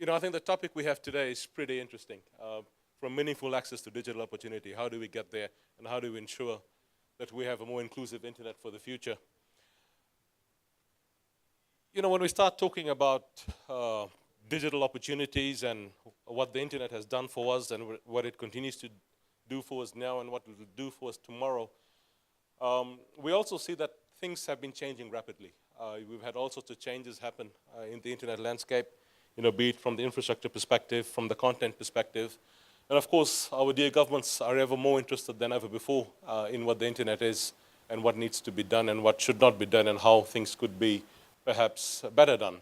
I think the topic we have today is pretty interesting. From meaningful access to digital opportunity, how do we get there, and how do we ensure that we have a more inclusive internet for the future? When we start talking about digital opportunities and what the internet has done for us and what it continues to do for us now and what it will do for us tomorrow, we also see that things have been changing rapidly. We've had all sorts of changes happen in the internet landscape, be it from the infrastructure perspective, from the content perspective. And of course, our dear governments are ever more interested than ever before in what the internet is and what needs to be done and what should not be done and how things could be perhaps better done.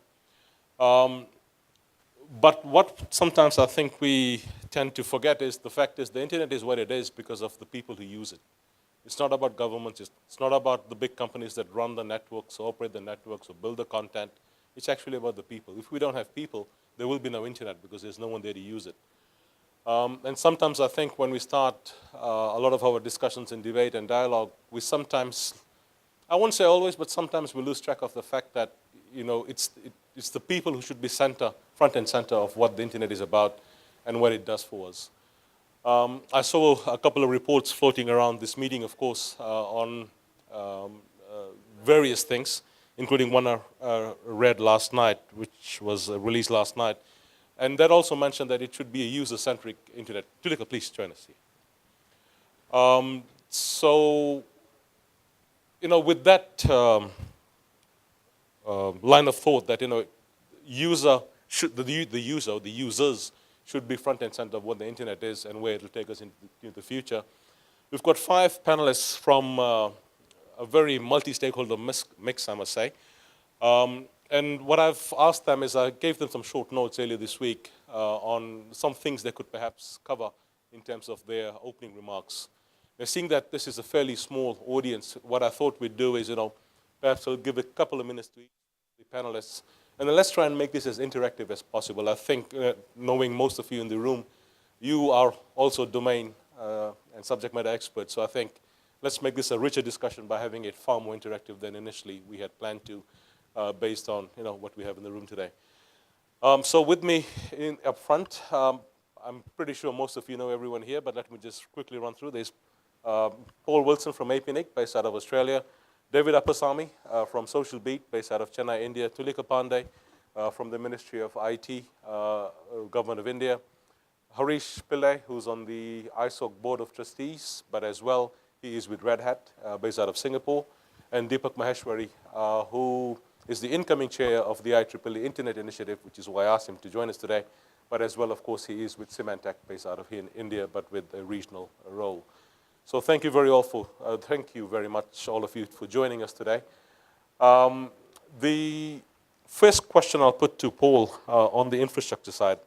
But what sometimes I think we tend to forget is the fact is the internet is what it is because of the people who use it. It's not about governments. It's not about the big companies that run the networks or operate the networks or build the content. It's actually about the people. If we don't have people, there will be no internet because there's no one there to use it. And sometimes I think when we start a lot of our discussions and debate and dialogue, we sometimes, I won't say always, but sometimes we lose track of the fact that it's the people who should be front and center of what the internet is about and what it does for us. I saw a couple of reports floating around this meeting, of course, on various things, including one I read last night, which was released last night. And that also mentioned that it should be a user-centric internet. Tulika, please join us here. So, with that line of thought that, the users should be front and center of what the internet is and where it will take us into the future. We've got 5 panelists from a very multi-stakeholder mix, I must say. And what I've asked them is I gave them some short notes earlier this week on some things they could perhaps cover in terms of their opening remarks. Now, seeing that this is a fairly small audience, what I thought we'd do is, perhaps I'll give a couple of minutes to each of the panelists. And then let's try and make this as interactive as possible. I think, knowing most of you in the room, you are also domain and subject matter experts. So I think let's make this a richer discussion by having it far more interactive than initially we had planned to, based on what we have in the room today. So with me up front, I'm pretty sure most of you know everyone here, but let me just quickly run through this. Paul Wilson from APNIC, based out of Australia. David Appasamy from Social Beat, based out of Chennai, India. Tulika Pandey from the Ministry of IT, Government of India. Harish Pillai, who's on the ISOC Board of Trustees, but as well, he is with Red Hat, based out of Singapore. And Deepak Maheshwari, who is the incoming chair of the IEEE Internet Initiative, which is why I asked him to join us today. But as well, of course, he is with Symantec, based out of here in India, but with a regional role. So thank you very much, all of you, for joining us today. The first question I'll put to Paul on the infrastructure side.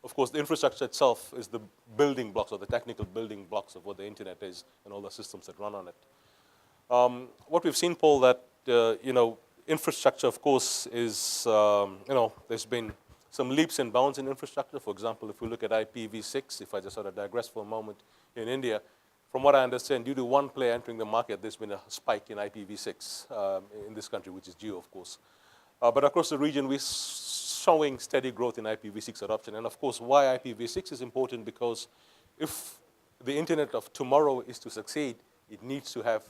Of course, the infrastructure itself is the building blocks or the technical building blocks of what the internet is and all the systems that run on it. What we've seen, Paul, that infrastructure, of course, is there's been some leaps and bounds in infrastructure. For example, if we look at IPv6, if I just sort of digress for a moment, in India, from what I understand, due to one player entering the market, there's been a spike in IPv6 in this country, which is Jio, of course. But across the region, we're showing steady growth in IPv6 adoption. And of course, why IPv6 is important, because if the internet of tomorrow is to succeed, it needs to have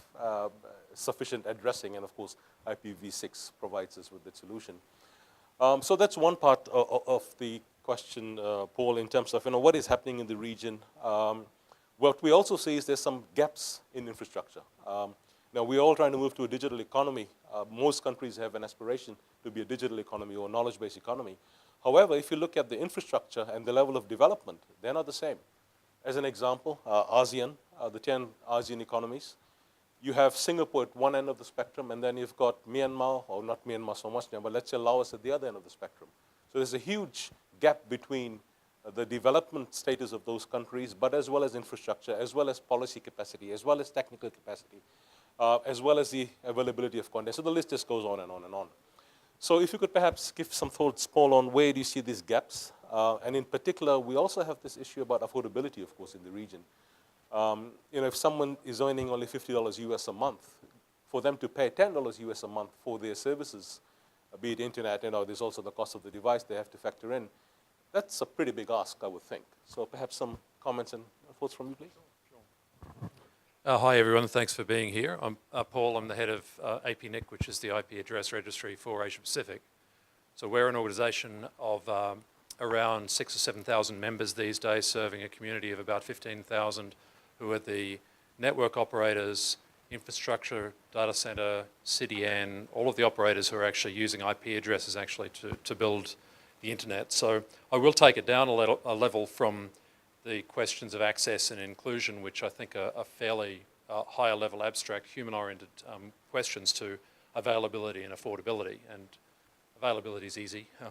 sufficient addressing, and of course, IPv6 provides us with that solution. So that's one part of the question, Paul, in terms of what is happening in the region. What we also see is there's some gaps in infrastructure. Now, we're all trying to move to a digital economy. Most countries have an aspiration to be a digital economy or knowledge-based economy. However, if you look at the infrastructure and the level of development, they're not the same. As an example, ASEAN, the 10 ASEAN economies, you have Singapore at one end of the spectrum, and then you've got Myanmar, or not Myanmar so much now, but let's say Laos at the other end of the spectrum. So there's a huge gap between the development status of those countries, but as well as infrastructure, as well as policy capacity, as well as technical capacity, as well as the availability of content. So the list just goes on and on and on. So if you could perhaps give some thoughts, Paul, on where do you see these gaps? And in particular, we also have this issue about affordability, of course, in the region. If someone is earning only $50 US a month, for them to pay $10 US a month for their services be it internet, there's also the cost of the device they have to factor in. That's a pretty big ask, I would think. So perhaps some comments and thoughts from you, please. Hi everyone, thanks for being here. I'm Paul, I'm the head of APNIC, which is the IP Address Registry for Asia Pacific. So we're an organisation of around 6,000 or 7,000 members these days, serving a community of about 15,000 who are the network operators, infrastructure, data centre, CDN, all of the operators who are actually using IP addresses actually to build the internet. So I will take it down a level from the questions of access and inclusion, which I think are fairly higher level abstract human-oriented questions, to availability and affordability. And availability is easy. The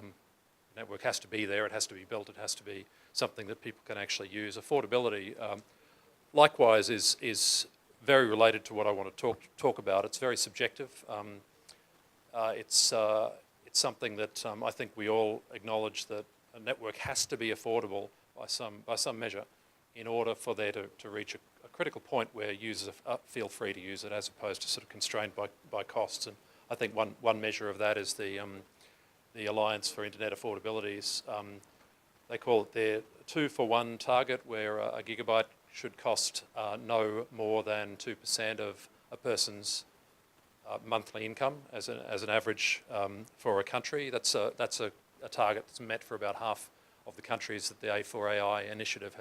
network has to be there, it has to be built, it has to be something that people can actually use. Affordability, likewise, is very related to what I want to talk about. It's very subjective. It's something that I think we all acknowledge, that a network has to be affordable by some measure in order for there to reach a critical point where users feel free to use it, as opposed to sort of constrained by costs. And I think one measure of that is the Alliance for Internet Affordabilities. They call it their 2-for-1 target, where a gigabyte should cost no more than 2% of a person's monthly income as an average for a country. That's a target that's met for about half of the countries that the A4AI initiative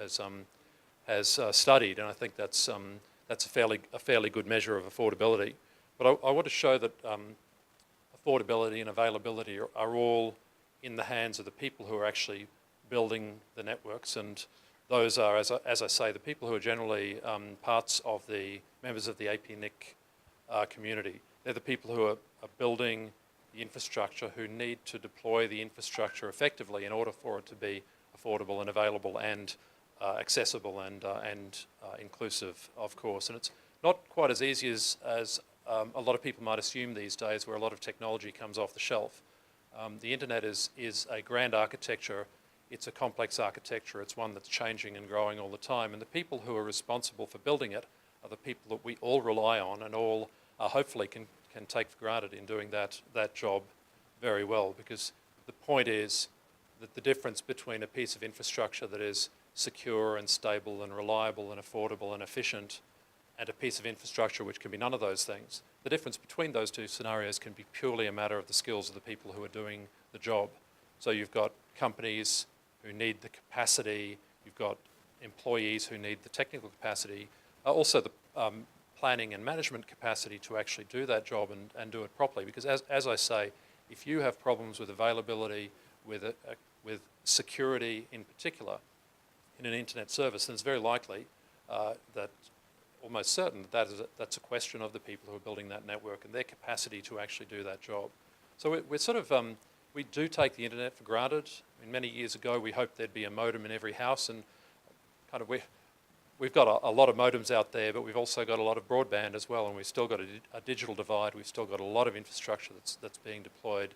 has studied, and I think that's a fairly good measure of affordability. But I want to show that affordability and availability are all in the hands of the people who are actually building the networks, and those are, as I say, the people who are generally parts of the members of the APNIC community. They're the people who are building the infrastructure, who need to deploy the infrastructure effectively in order for it to be affordable and available and accessible and inclusive, of course. And it's not quite as easy as a lot of people might assume these days, where a lot of technology comes off the shelf. The internet is a grand architecture. It's a complex architecture. It's one that's changing and growing all the time. And the people who are responsible for building it are the people that we all rely on and all hopefully can take for granted in doing that job very well. Because the point is that the difference between a piece of infrastructure that is secure and stable and reliable and affordable and efficient, and a piece of infrastructure which can be none of those things, the difference between those two scenarios can be purely a matter of the skills of the people who are doing the job. So you've got companies who need the capacity, you've got employees who need the technical capacity, also the planning and management capacity to actually do that job and do it properly. Because as I say, if you have problems with availability, with security in particular, in an internet service, then it's very likely that, almost certain, that's a question of the people who are building that network and their capacity to actually do that job. So we're sort of, we do take the internet for granted. I mean, many years ago we hoped there'd be a modem in every house, and kind of we've got a lot of modems out there, but we've also got a lot of broadband as well, and we've still got a digital divide. We've still got a lot of infrastructure that's being deployed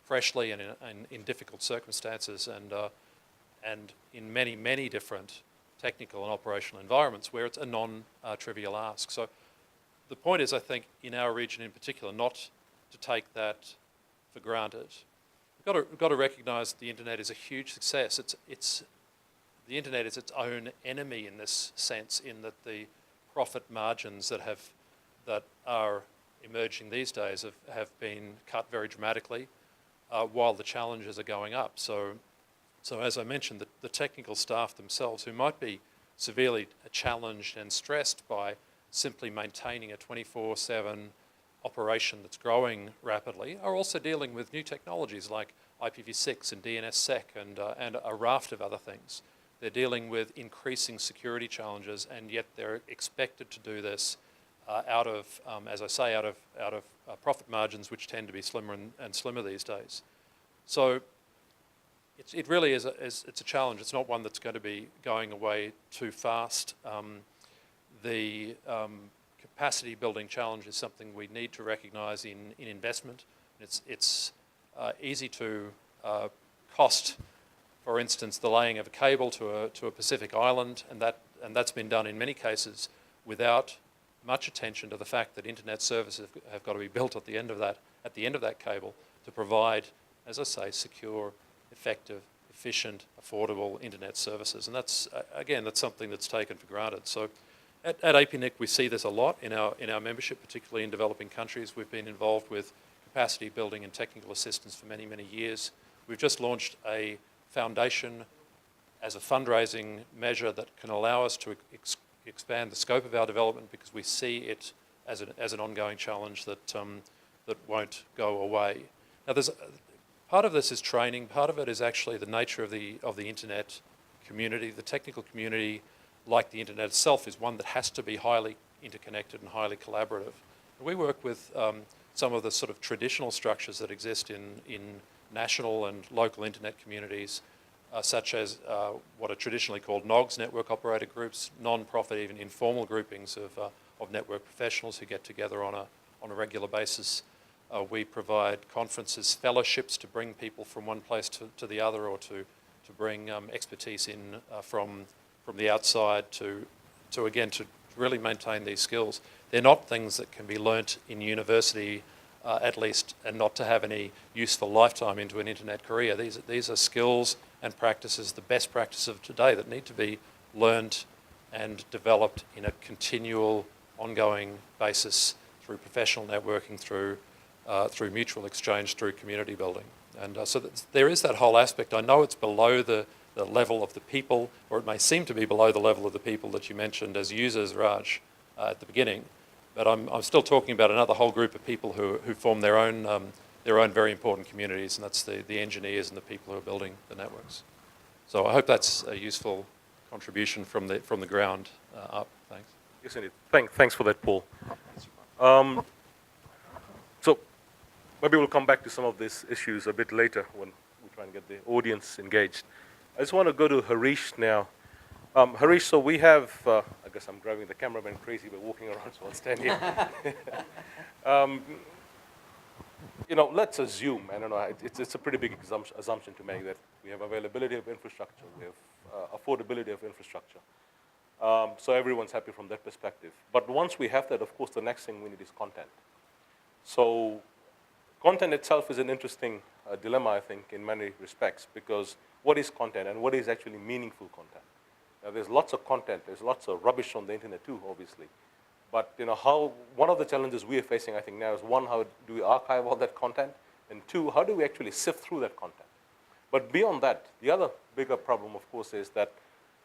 freshly and in difficult circumstances, and in many different technical and operational environments where it's a non-trivial ask. So the point is, I think, in our region in particular, not to take that for granted. We've got to recognise the internet is a huge success. The internet is its own enemy in this sense, in that the profit margins that are emerging these days have been cut very dramatically, while the challenges are going up. So as I mentioned, the technical staff themselves, who might be severely challenged and stressed by simply maintaining a 24/7 operation that's growing rapidly, are also dealing with new technologies like IPv6 and DNSSEC and a raft of other things. They're dealing with increasing security challenges, and yet they're expected to do this out of, as I say, out of profit margins which tend to be slimmer and slimmer these days. So it really is it's a challenge. It's not one that's going to be going away too fast. The capacity building challenge is something we need to recognise in investment. It's easy to cost, for instance, the laying of a cable to a Pacific island, and that's been done in many cases without much attention to the fact that internet services have got to be built at the end of that cable. to provide, as I say, secure, effective, efficient, affordable internet services. And that's, again, that's something that's taken for granted. So at APNIC, we see this a lot in our membership, particularly in developing countries. We've been involved with capacity building and technical assistance for many, many years. We've just launched a foundation as a fundraising measure that can allow us to expand the scope of our development, because we see it as an ongoing challenge that won't go away. Now, part of this is training. Part of it is actually the nature of the internet community. The technical community, like the internet itself, is one that has to be highly interconnected and highly collaborative. We work with some of the sort of traditional structures that exist in national and local internet communities, such as what are traditionally called NOGs, network operator groups, non-profit, even informal groupings of network professionals who get together on a regular basis. We provide conferences, fellowships to bring people from one place to the other, or to bring expertise in from the outside to really maintain these skills. They're not things that can be learnt in university, at least, and not to have any useful lifetime into an internet career. These are skills and practices, the best practices of today, that need to be learnt and developed in a continual, ongoing basis through professional networking, through mutual exchange, through community building. And so there is that whole aspect. I know it's below the level of the people, or it may seem to be below the level of the people that you mentioned as users, Raj, at the beginning. But I'm still talking about another whole group of people who form their own very important communities, and that's the engineers and the people who are building the networks. So I hope that's a useful contribution from the ground up. Thanks. Yes, indeed. Thanks for that, Paul. So maybe we'll come back to some of these issues a bit later when we try and get the audience engaged. I just want to go to Harish now. Harish, so we have, I guess I'm driving the cameraman crazy by walking around, so I'll stand here. Let's assume, I don't know, it's a pretty big assumption to make, that we have availability of infrastructure, we have affordability of infrastructure. So everyone's happy from that perspective. But once we have that, of course, the next thing we need is content. So content itself is an interesting dilemma, I think, in many respects, because what is content and what is actually meaningful content? Now, there's lots of content, there's lots of rubbish on the internet too, obviously. But one of the challenges we are facing, I think, now is, one, how do we archive all that content? And two, how do we actually sift through that content? But beyond that, the other bigger problem, of course, is that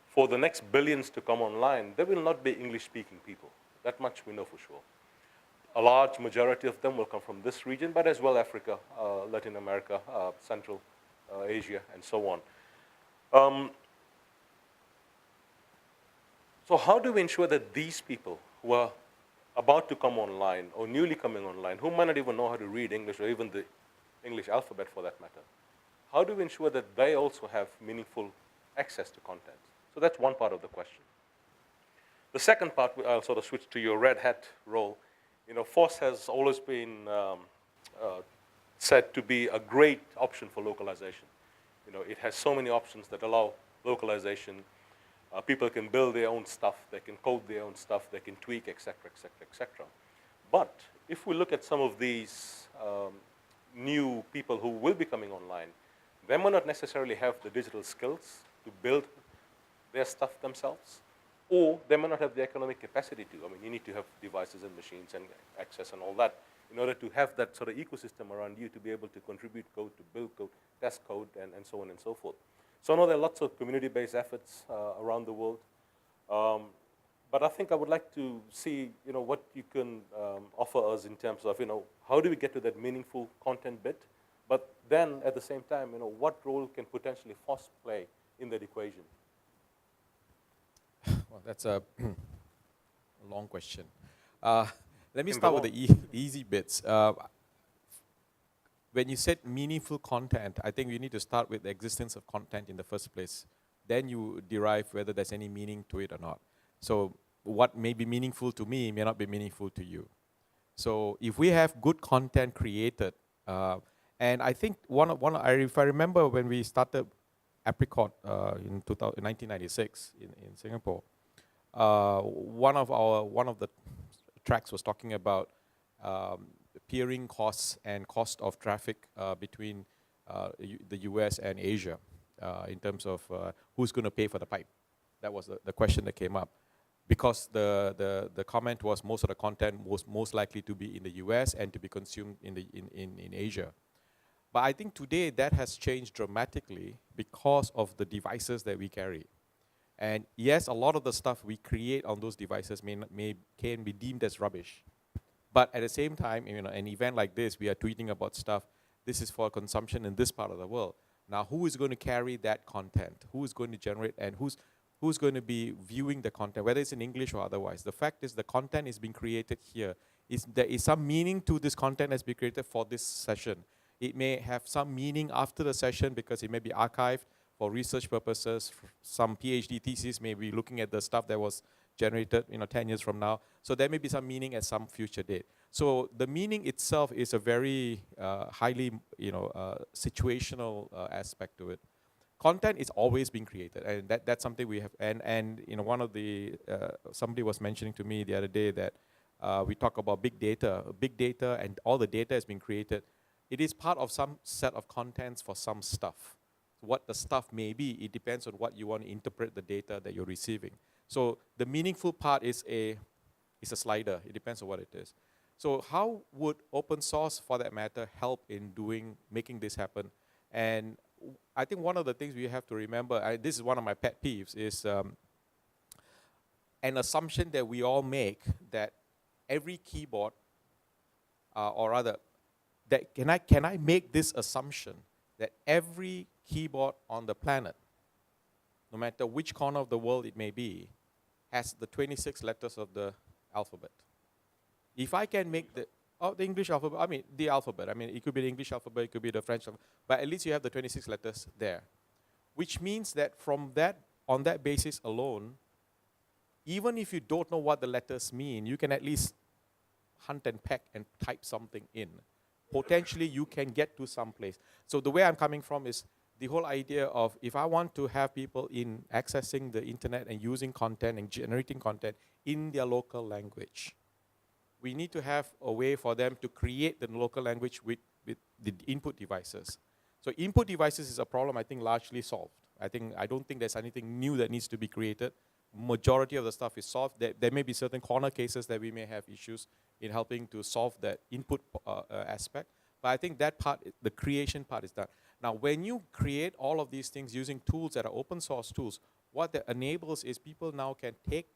for the next billions to come online, there will not be English-speaking people. That much we know for sure. A large majority of them will come from this region, but as well Africa, Latin America, Central Asia, and so on. So how do we ensure that these people who are about to come online, or newly coming online, who might not even know how to read English, or even the English alphabet for that matter, how do we ensure that they also have meaningful access to content? So that's one part of the question. The second part, I'll sort of switch to your red hat role. FOSS has always been said to be a great option for localization. It has so many options that allow localization. People can build their own stuff, they can code their own stuff, they can tweak, etc., etc., etc. But if we look at some of these new people who will be coming online, they might not necessarily have the digital skills to build their stuff themselves, or they might not have the economic capacity to. I mean, you need to have devices and machines and access and all that in order to have that sort of ecosystem around you to be able to contribute code, to build code, test code, and so on and so forth. So I know there are lots of community-based efforts around the world, but I think I would like to see, what you can offer us in terms of, how do we get to that meaningful content bit, but then at the same time, what role can potentially FOSS play in that equation? Well, that's a long question. Let me start with the easy bits. When you said meaningful content, I think we need to start with the existence of content in the first place. Then you derive whether there's any meaning to it or not. So what may be meaningful to me may not be meaningful to you. So if we have good content created, and I think if I remember when we started Apricot in 1996 in Singapore, one of the tracks was talking about peering costs and cost of traffic between the US and Asia in terms of who's going to pay for the pipe. That was the question that came up. Because the comment was most of the content was most likely to be in the US and to be consumed in Asia. But I think today that has changed dramatically because of the devices that we carry. And yes, a lot of the stuff we create on those devices can be deemed as rubbish. But at the same time, an event like this, we are tweeting about stuff, this is for consumption in this part of the world. Now, who is going to carry that content? Who is going to generate, and who's going to be viewing the content, whether it's in English or otherwise? The fact is the content is being created here. There is some meaning to this content that's been created for this session. It may have some meaning after the session because it may be archived for research purposes. Some PhD thesis may be looking at the stuff that was generated 10 years from now. So there may be some meaning at some future date. So the meaning itself is a very highly situational aspect to it. Content is always being created, and that's something we have. And one of the somebody was mentioning to me the other day that we talk about big data, and all the data has been created. It is part of some set of contents for some stuff. What the stuff may be, it depends on what you want to interpret the data that you're receiving. So the meaningful part is a slider. It depends on what it is. So how would open source, for that matter, help in making this happen? And I think one of the things we have to remember, this is one of my pet peeves, is an assumption that we all make that every keyboard, or rather, that can I make this assumption that every keyboard on the planet, no matter which corner of the world it may be, has the 26 letters of the alphabet? If I can make the English alphabet, the alphabet. It could be the English alphabet, it could be the French alphabet, but at least you have the 26 letters there. Which means that on that basis alone, even if you don't know what the letters mean, you can at least hunt and peck and type something in. Potentially, you can get to some place. So the way I'm coming from is the whole idea of, if I want to have people accessing the internet and using content and generating content in their local language, we need to have a way for them to create the local language with the input devices. So input devices is a problem, I think, largely solved. I don't think there's anything new that needs to be created. Majority of the stuff is solved. There may be certain corner cases that we may have issues in helping to solve that input aspect. But I think that part, the creation part, is done. Now, when you create all of these things using tools that are open source tools, what that enables is people now can take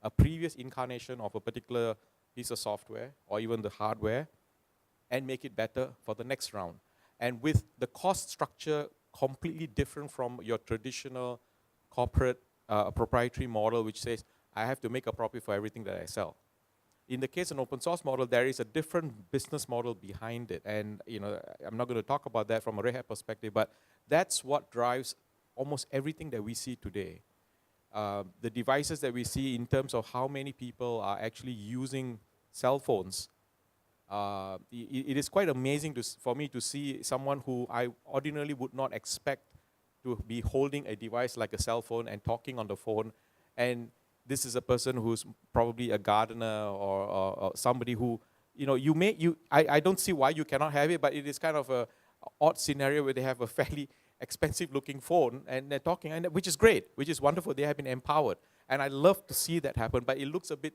a previous incarnation of a particular piece of software or even the hardware and make it better for the next round. And with the cost structure completely different from your traditional corporate proprietary model, which says, I have to make a profit for everything that I sell. In the case of an open source model, there is a different business model behind it. And I'm not going to talk about that from a Red Hat perspective, but that's what drives almost everything that we see today. The devices that we see in terms of how many people are actually using cell phones, it is quite amazing for me to see someone who I ordinarily would not expect to be holding a device like a cell phone and talking on the phone. And this is a person who's probably a gardener or somebody who, I don't see why you cannot have it, but it is kind of an odd scenario where they have a fairly expensive looking phone and they're talking, which is great, which is wonderful. They have been empowered. And I love to see that happen, but it looks a bit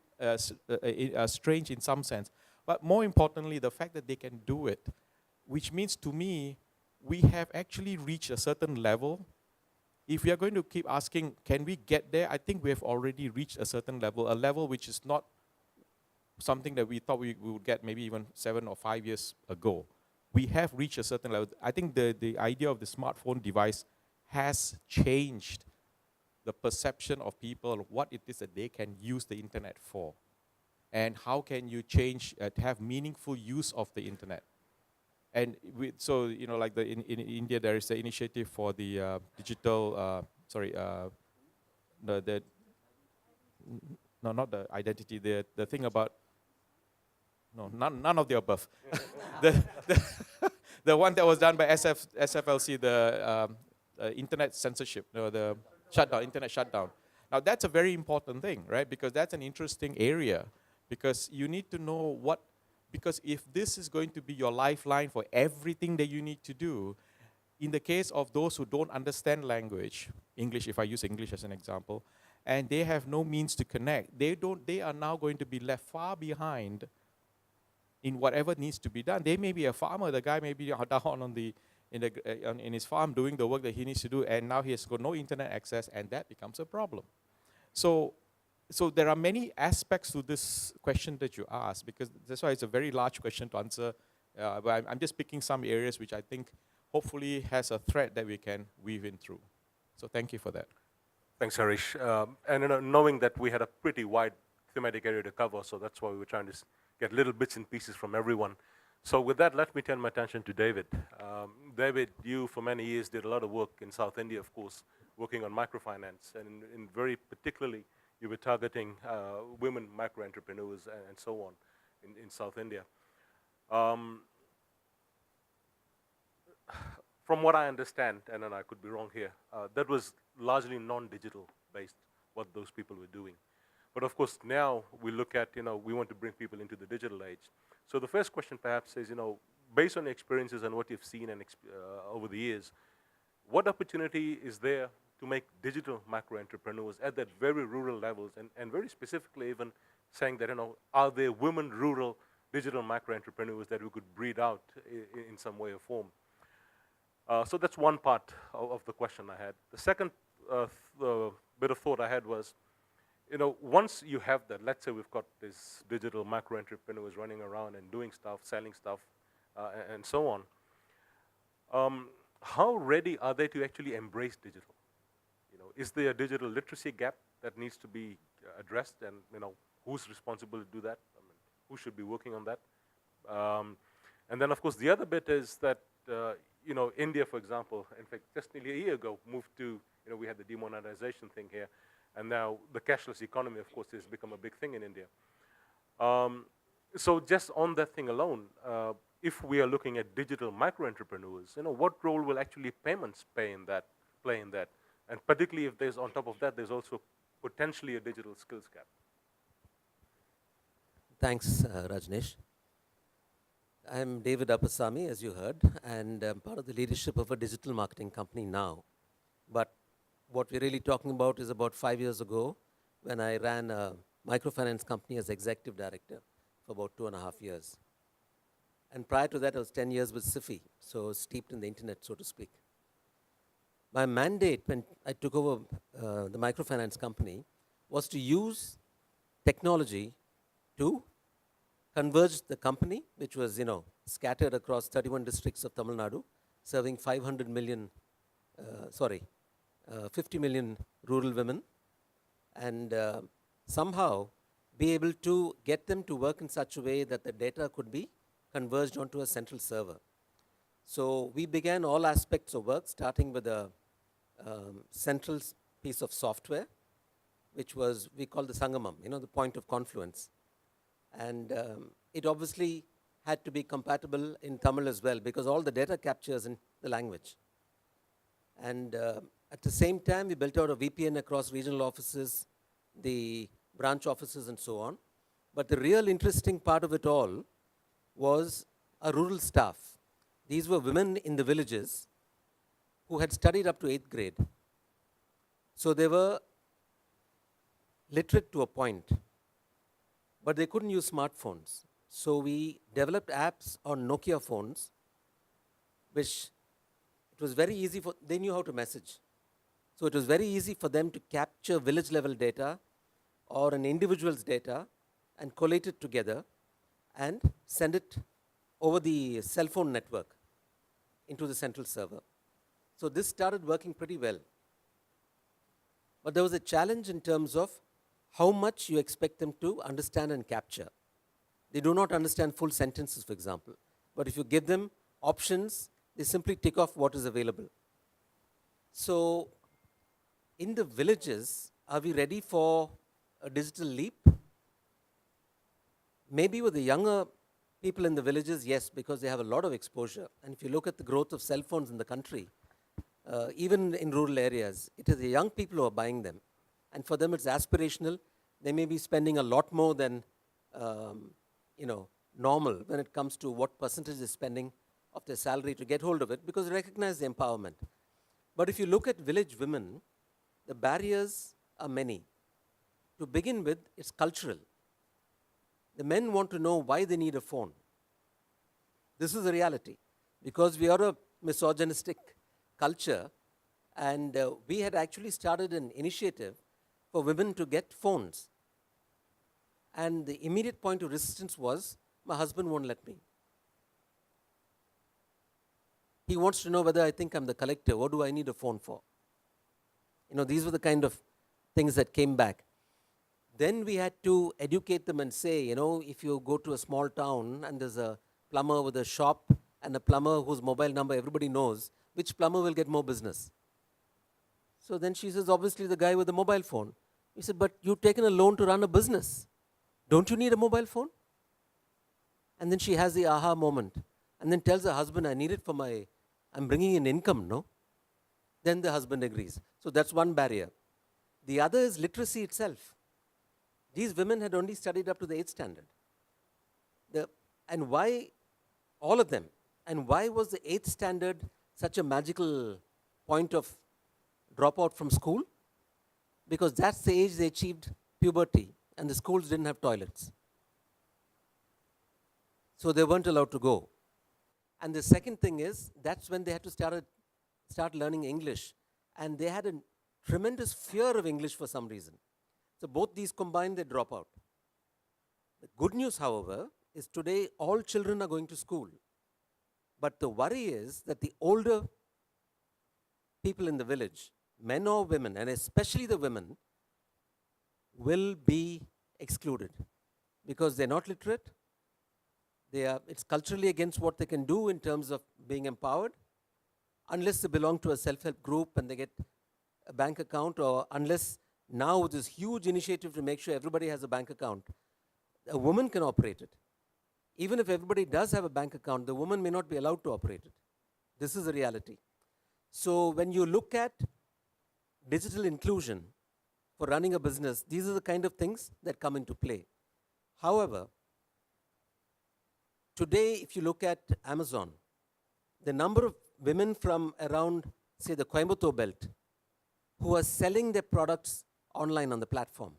strange in some sense. But more importantly, the fact that they can do it, which means to me, we have actually reached a certain level. If we are going to keep asking, can we get there? I think we have already reached a certain level, a level which is not something that we thought we would get maybe even 7 or 5 years ago. We have reached a certain level. I think the idea of the smartphone device has changed the perception of people of what it is that they can use the internet for. And how can you change to have meaningful use of the internet? And like in India, there is the initiative for the digital, not the identity, the thing about, none of the above. the one that was done by SFLC, the internet censorship, the shutdown, internet shutdown. Now that's a very important thing, right? Because that's an interesting area, because you need to know what Because if this is going to be your lifeline for everything that you need to do, in the case of those who don't understand language, English, if I use English as an example, and they have no means to connect, they are now going to be left far behind in whatever needs to be done. They may be a farmer, the guy may be down in his farm doing the work that he needs to do, and now he has got no internet access, and that becomes a problem. So there are many aspects to this question that you asked, because that's why it's a very large question to answer. But I'm just picking some areas which I think hopefully has a thread that we can weave in through. So thank you for that. Thanks, Harish. And knowing that we had a pretty wide thematic area to cover, so that's why we were trying to get little bits and pieces from everyone. So with that, let me turn my attention to David. David, you for many years did a lot of work in South India, of course, working on microfinance, and in very particularly, you were targeting women micro-entrepreneurs and so on in South India. From what I understand, and then I could be wrong here, that was largely non-digital based, what those people were doing. But of course, now we look at, we want to bring people into the digital age. So the first question perhaps is, based on experiences and what you've seen and over the years, what opportunity is there to make digital micro-entrepreneurs at that very rural levels, and very specifically even saying that, are there women rural digital micro-entrepreneurs that we could breed out in some way or form? So that's one part of the question I had. The second bit of thought I had was, once you have that, let's say we've got these digital micro-entrepreneurs running around and doing stuff, selling stuff, and so on, how ready are they to actually embrace digital? Is there a digital literacy gap that needs to be addressed, and who's responsible to do that? Who should be working on that? And then, of course, the other bit is that India, for example, in fact, just nearly a year ago, moved to, we had the demonetization thing here, and now the cashless economy, of course, has become a big thing in India. So just on that thing alone, if we are looking at digital micro-entrepreneurs, what role will actually payments play in that? And particularly if there's, on top of that, there's also potentially a digital skills gap. Thanks, Rajneesh. I'm David Appasamy, as you heard, and I'm part of the leadership of a digital marketing company now. But what we're really talking about is about 5 years ago, when I ran a microfinance company as executive director for about 2.5 years. And prior to that, I was 10 years with SIFI, so steeped in the internet, so to speak. My mandate when I took over the microfinance company was to use technology to converge the company, which was, scattered across 31 districts of Tamil Nadu, serving 50 million rural women, and somehow be able to get them to work in such a way that the data could be converged onto a central server. So we began all aspects of work, starting with a central piece of software, which was, we call the Sangamam, the point of confluence. And it obviously had to be compatible in Tamil as well, because all the data captures in the language. And at the same time, we built out a VPN across regional offices, the branch offices, and so on. But the real interesting part of it all was a rural staff. These were women in the villages who had studied up to 8th grade. So they were literate to a point, but they couldn't use smartphones. So we developed apps on Nokia phones, which it was very easy for, they knew how to message. So it was very easy for them to capture village level data or an individual's data and collate it together and send it over the cell phone network into the central server. So this started working pretty well. But there was a challenge in terms of how much you expect them to understand and capture. They do not understand full sentences, for example. But if you give them options, they simply tick off what is available. So in the villages, are we ready for a digital leap? Maybe with the younger people in the villages, yes, because they have a lot of exposure. And if you look at the growth of cell phones in the country, even in rural areas, it is the young people who are buying them. And for them, it's aspirational. They may be spending a lot more than, normal when it comes to what percentage is spending of their salary to get hold of it, because they recognize the empowerment. But if you look at village women, the barriers are many. To begin with, it's cultural. The men want to know why they need a phone. This is the reality. Because we are a misogynistic culture, and we had actually started an initiative for women to get phones. And the immediate point of resistance was, my husband won't let me. He wants to know whether I think I'm the collector. What do I need a phone for? You know, these were the kind of things that came back. Then we had to educate them and say, you know, if you go to a small town and there's a plumber with a shop and a plumber whose mobile number everybody knows, which plumber will get more business? So then she says, obviously the guy with the mobile phone. We said, but you've taken a loan to run a business. Don't you need a mobile phone? And then she has the aha moment and then tells her husband, I need it for I'm bringing in income, no? Then the husband agrees. So that's one barrier. The other is literacy itself. These women had only studied up to the 8th standard. And why, all of them, and why was the 8th standard such a magical point of dropout from school? Because that's the age they achieved puberty, and the schools didn't have toilets. So they weren't allowed to go. And the second thing is, that's when they had to start learning English. And they had a tremendous fear of English for some reason. So both these combined, they drop out. The good news, however, is today all children are going to school. But the worry is that the older people in the village, men or women, and especially the women, will be excluded because they're not literate. It's culturally against what they can do in terms of being empowered, unless they belong to a self-help group and they get a bank account, or unless now with this huge initiative to make sure everybody has a bank account, a woman can operate it. Even if everybody does have a bank account, the woman may not be allowed to operate it. This is the reality. So when you look at digital inclusion for running a business, these are the kind of things that come into play. However, today, if you look at Amazon, the number of women from around, say, the Coimbatore belt who are selling their products online on the platform,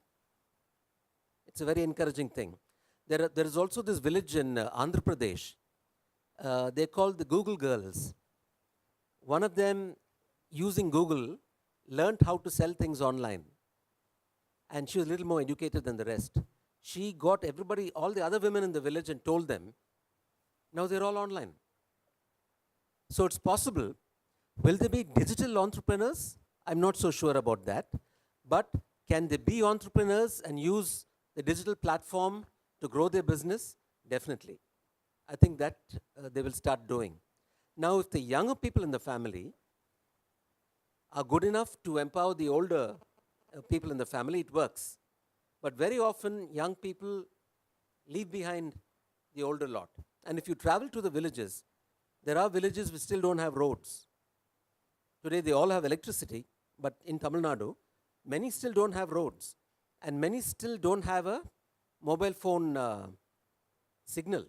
it's a very encouraging thing. There is also this village in Andhra Pradesh. They're called the Google Girls. One of them, using Google, learned how to sell things online. And she was a little more educated than the rest. She got everybody, all the other women in the village, and told them, now they're all online. So it's possible. Will there be digital entrepreneurs? I'm not so sure about that. But can they be entrepreneurs and use the digital platform to grow their business? Definitely. I think that they will start doing. Now, if the younger people in the family are good enough to empower the older people in the family, it works. But very often, young people leave behind the older lot. And if you travel to the villages, there are villages which still don't have roads. Today, they all have electricity, but in Tamil Nadu, many still don't have roads. And many still don't have a mobile phone signal.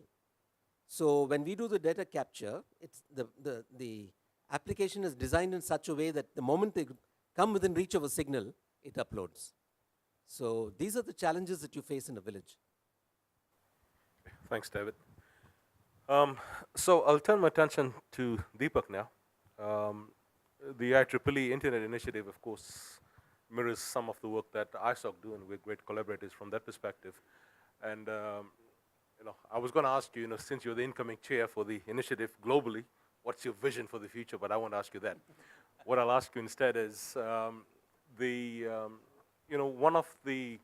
So when we do the data capture, it's the application is designed in such a way that the moment they come within reach of a signal, it uploads. So these are the challenges that you face in a village. Thanks, David. So I'll turn my attention to Deepak now. The IEEE Internet Initiative, of course, mirrors some of the work that ISOC do, and we're great collaborators from that perspective. And I was going to ask you, since you're the incoming chair for the initiative globally, what's your vision for the future? But I won't ask you that. What I'll ask you instead is one of the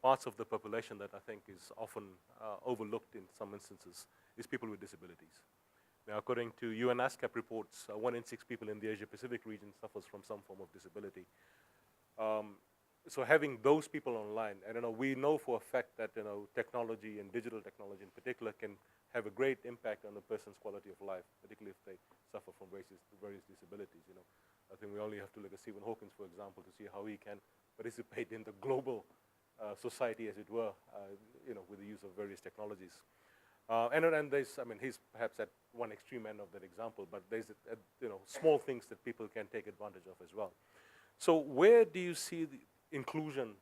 parts of the population that I think is often overlooked in some instances is people with disabilities. Now, according to UN ASCAP reports, 1 in 6 people in the Asia-Pacific region suffers from some form of disability. So having those people online, and we know for a fact that technology and digital technology in particular can have a great impact on a person's quality of life, particularly if they suffer from various disabilities. I think we only have to look at Stephen Hawking, for example, to see how he can participate in the global society, as it were, with the use of various technologies. And there's, I mean, he's perhaps at one extreme end of that example, but there's small things that people can take advantage of as well. So where do you see the inclusion,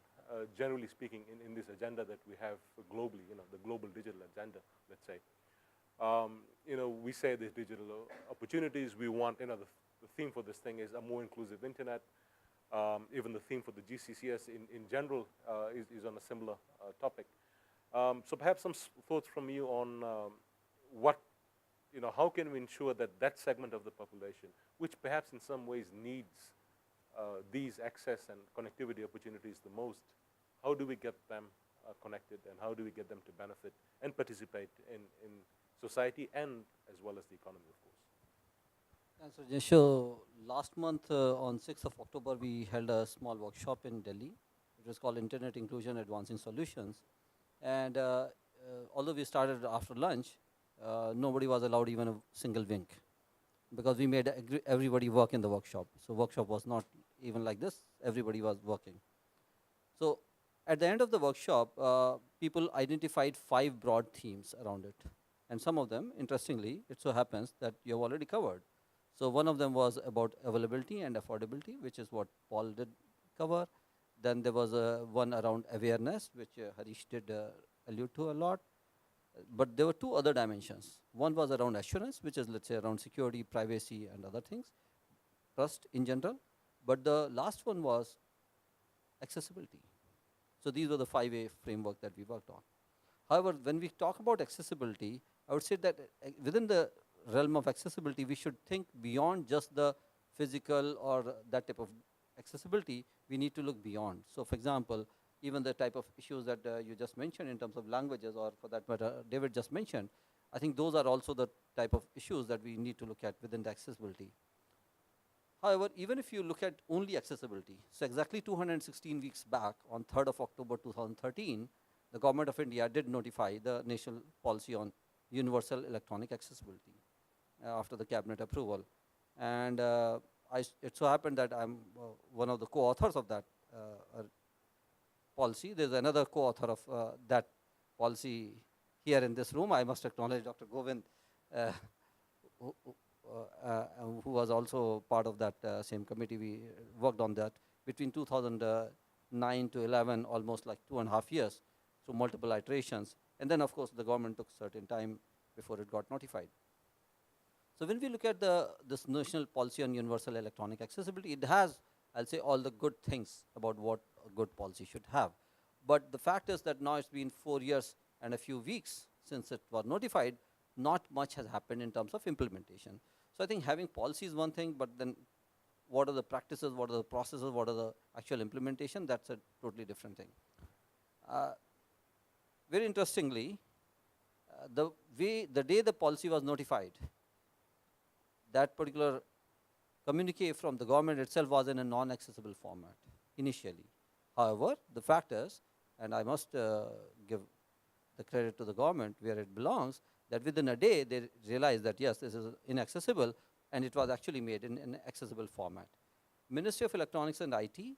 generally speaking, in this agenda that we have globally, the global digital agenda, let's say? We say there's digital opportunities. We want, the theme for this thing is a more inclusive internet. Even the theme for the GCCS in general is on a similar topic. So perhaps some thoughts from you on how can we ensure that that segment of the population, which perhaps in some ways needs these access and connectivity opportunities the most, how do we get them connected, and how do we get them to benefit and participate in society and as well as the economy, of course? And so, Jesho, last month on 6th of October, we held a small workshop in Delhi. It was called Internet Inclusion Advancing Solutions. And although we started after lunch, nobody was allowed even a single wink, because we made everybody work in the workshop. So workshop was not even like this, everybody was working. So at the end of the workshop, people identified 5 broad themes around it. And some of them, interestingly, it so happens that you have already covered. So one of them was about availability and affordability, which is what Paul did cover. Then there was one around awareness, which Harish did allude to a lot. But there were 2 other dimensions. One was around assurance, which is, let's say, around security, privacy, and other things, trust in general. But the last one was accessibility. So these were the 5A framework that we worked on. However, when we talk about accessibility, I would say that within the realm of accessibility, we should think beyond just the physical or that type of accessibility. We need to look beyond. So for example, even the type of issues that you just mentioned in terms of languages, or for that matter, David just mentioned, I think those are also the type of issues that we need to look at within the accessibility. However, even if you look at only accessibility, so exactly 216 weeks back, on 3rd of October 2013, the Government of India did notify the national policy on universal electronic accessibility after the cabinet approval. And it so happened that I'm one of the co-authors of that policy. There's another co-author of that policy here in this room. I must acknowledge Dr. Govind, who was also part of that same committee. We worked on that between 2009 to 11, almost like 2.5 years, through multiple iterations. And then, of course, the government took certain time before it got notified. So when we look at this national policy on universal electronic accessibility, it has, I'll say, all the good things about what a good policy should have. But the fact is that now it's been 4 years and a few weeks since it was notified. Not much has happened in terms of implementation. So I think having policy is one thing, but then what are the practices, what are the processes, what are the actual implementation, that's a totally different thing. Very interestingly, the day the policy was notified, that particular communique from the government itself was in a non-accessible format initially. However, the fact is, and I must give the credit to the government where it belongs, that within a day they realized that yes, this is inaccessible, and it was actually made in an accessible format. Ministry of Electronics and IT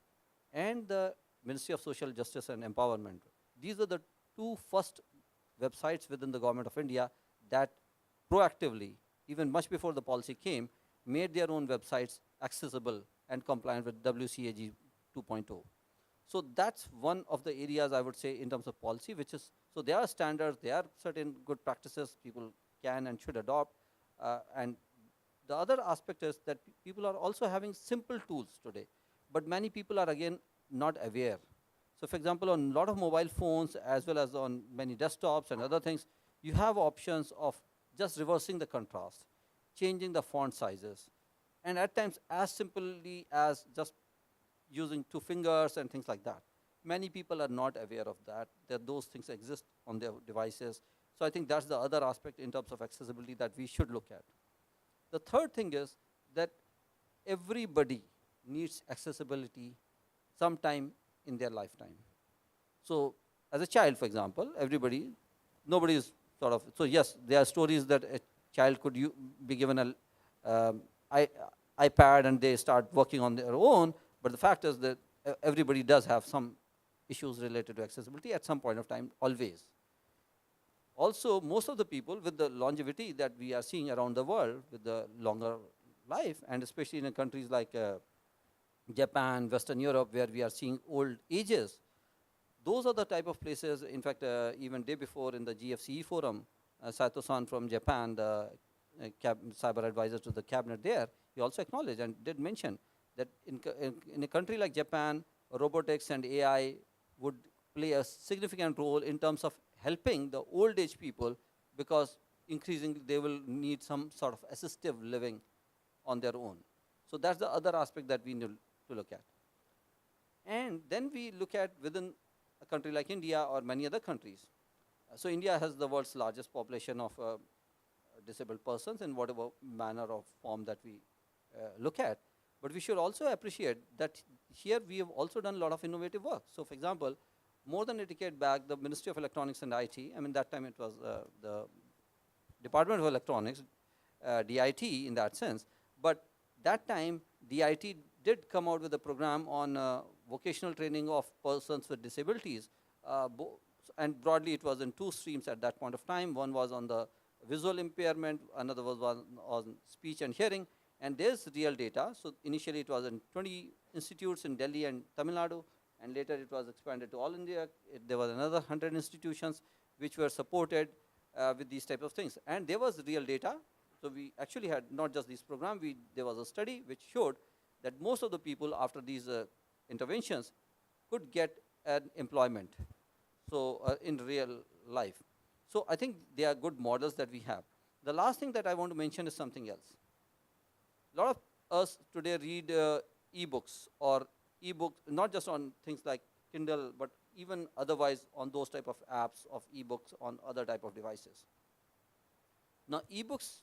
and the Ministry of Social Justice and Empowerment, these are the 2 first websites within the Government of India that proactively, even much before the policy came, made their own websites accessible and compliant with WCAG 2.0. So that's one of the areas I would say in terms of policy, which is, so there are standards, there are certain good practices people can and should adopt. And the other aspect is that people are also having simple tools today, but many people are again not aware. So for example, on a lot of mobile phones, as well as on many desktops and other things, you have options of just reversing the contrast, changing the font sizes, and at times as simply as just using 2 fingers and things like that. Many people are not aware of that those things exist on their devices. So I think that's the other aspect in terms of accessibility that we should look at. The third thing is that everybody needs accessibility sometime in their lifetime. So as a child, for example, nobody is sort of, so yes, there are stories that a child could be given an iPad and they start working on their own, but the fact is that everybody does have some issues related to accessibility at some point of time, always. Also, most of the people with the longevity that we are seeing around the world, with the longer life, and especially in countries like Japan, Western Europe, where we are seeing old ages, those are the type of places. In fact, even day before in the GFCE forum, Saito-san from Japan, the cyber advisor to the cabinet there, he also acknowledged and did mention that in a country like Japan, robotics and AI would play a significant role in terms of helping the old age people, because increasingly they will need some sort of assistive living on their own. So that's the other aspect that we need to look at. And then we look at within a country like India or many other countries. So India has the world's largest population of disabled persons in whatever manner or form that we look at. But we should also appreciate that here we have also done a lot of innovative work. So for example, more than a decade back, the Ministry of Electronics and IT, I mean that time it was the Department of Electronics, DIT in that sense, but that time DIT did come out with a program on vocational training of persons with disabilities, and broadly it was in two streams at that point of time. One was on the visual impairment, another was on speech and hearing, and there's real data. So initially it was in 20 institutes in Delhi and Tamil Nadu, and later it was expanded to all India. There was another 100 institutions which were supported with these types of things, and there was real data. So we actually had not just this program, there was a study which showed that most of the people after these interventions could get an employment, so in real life. So I think they are good models that we have. The last thing that I want to mention is something else. A lot of us today read e-books, or e-books, not just on things like Kindle, but even otherwise on those type of apps of e-books on other type of devices. Now, e-books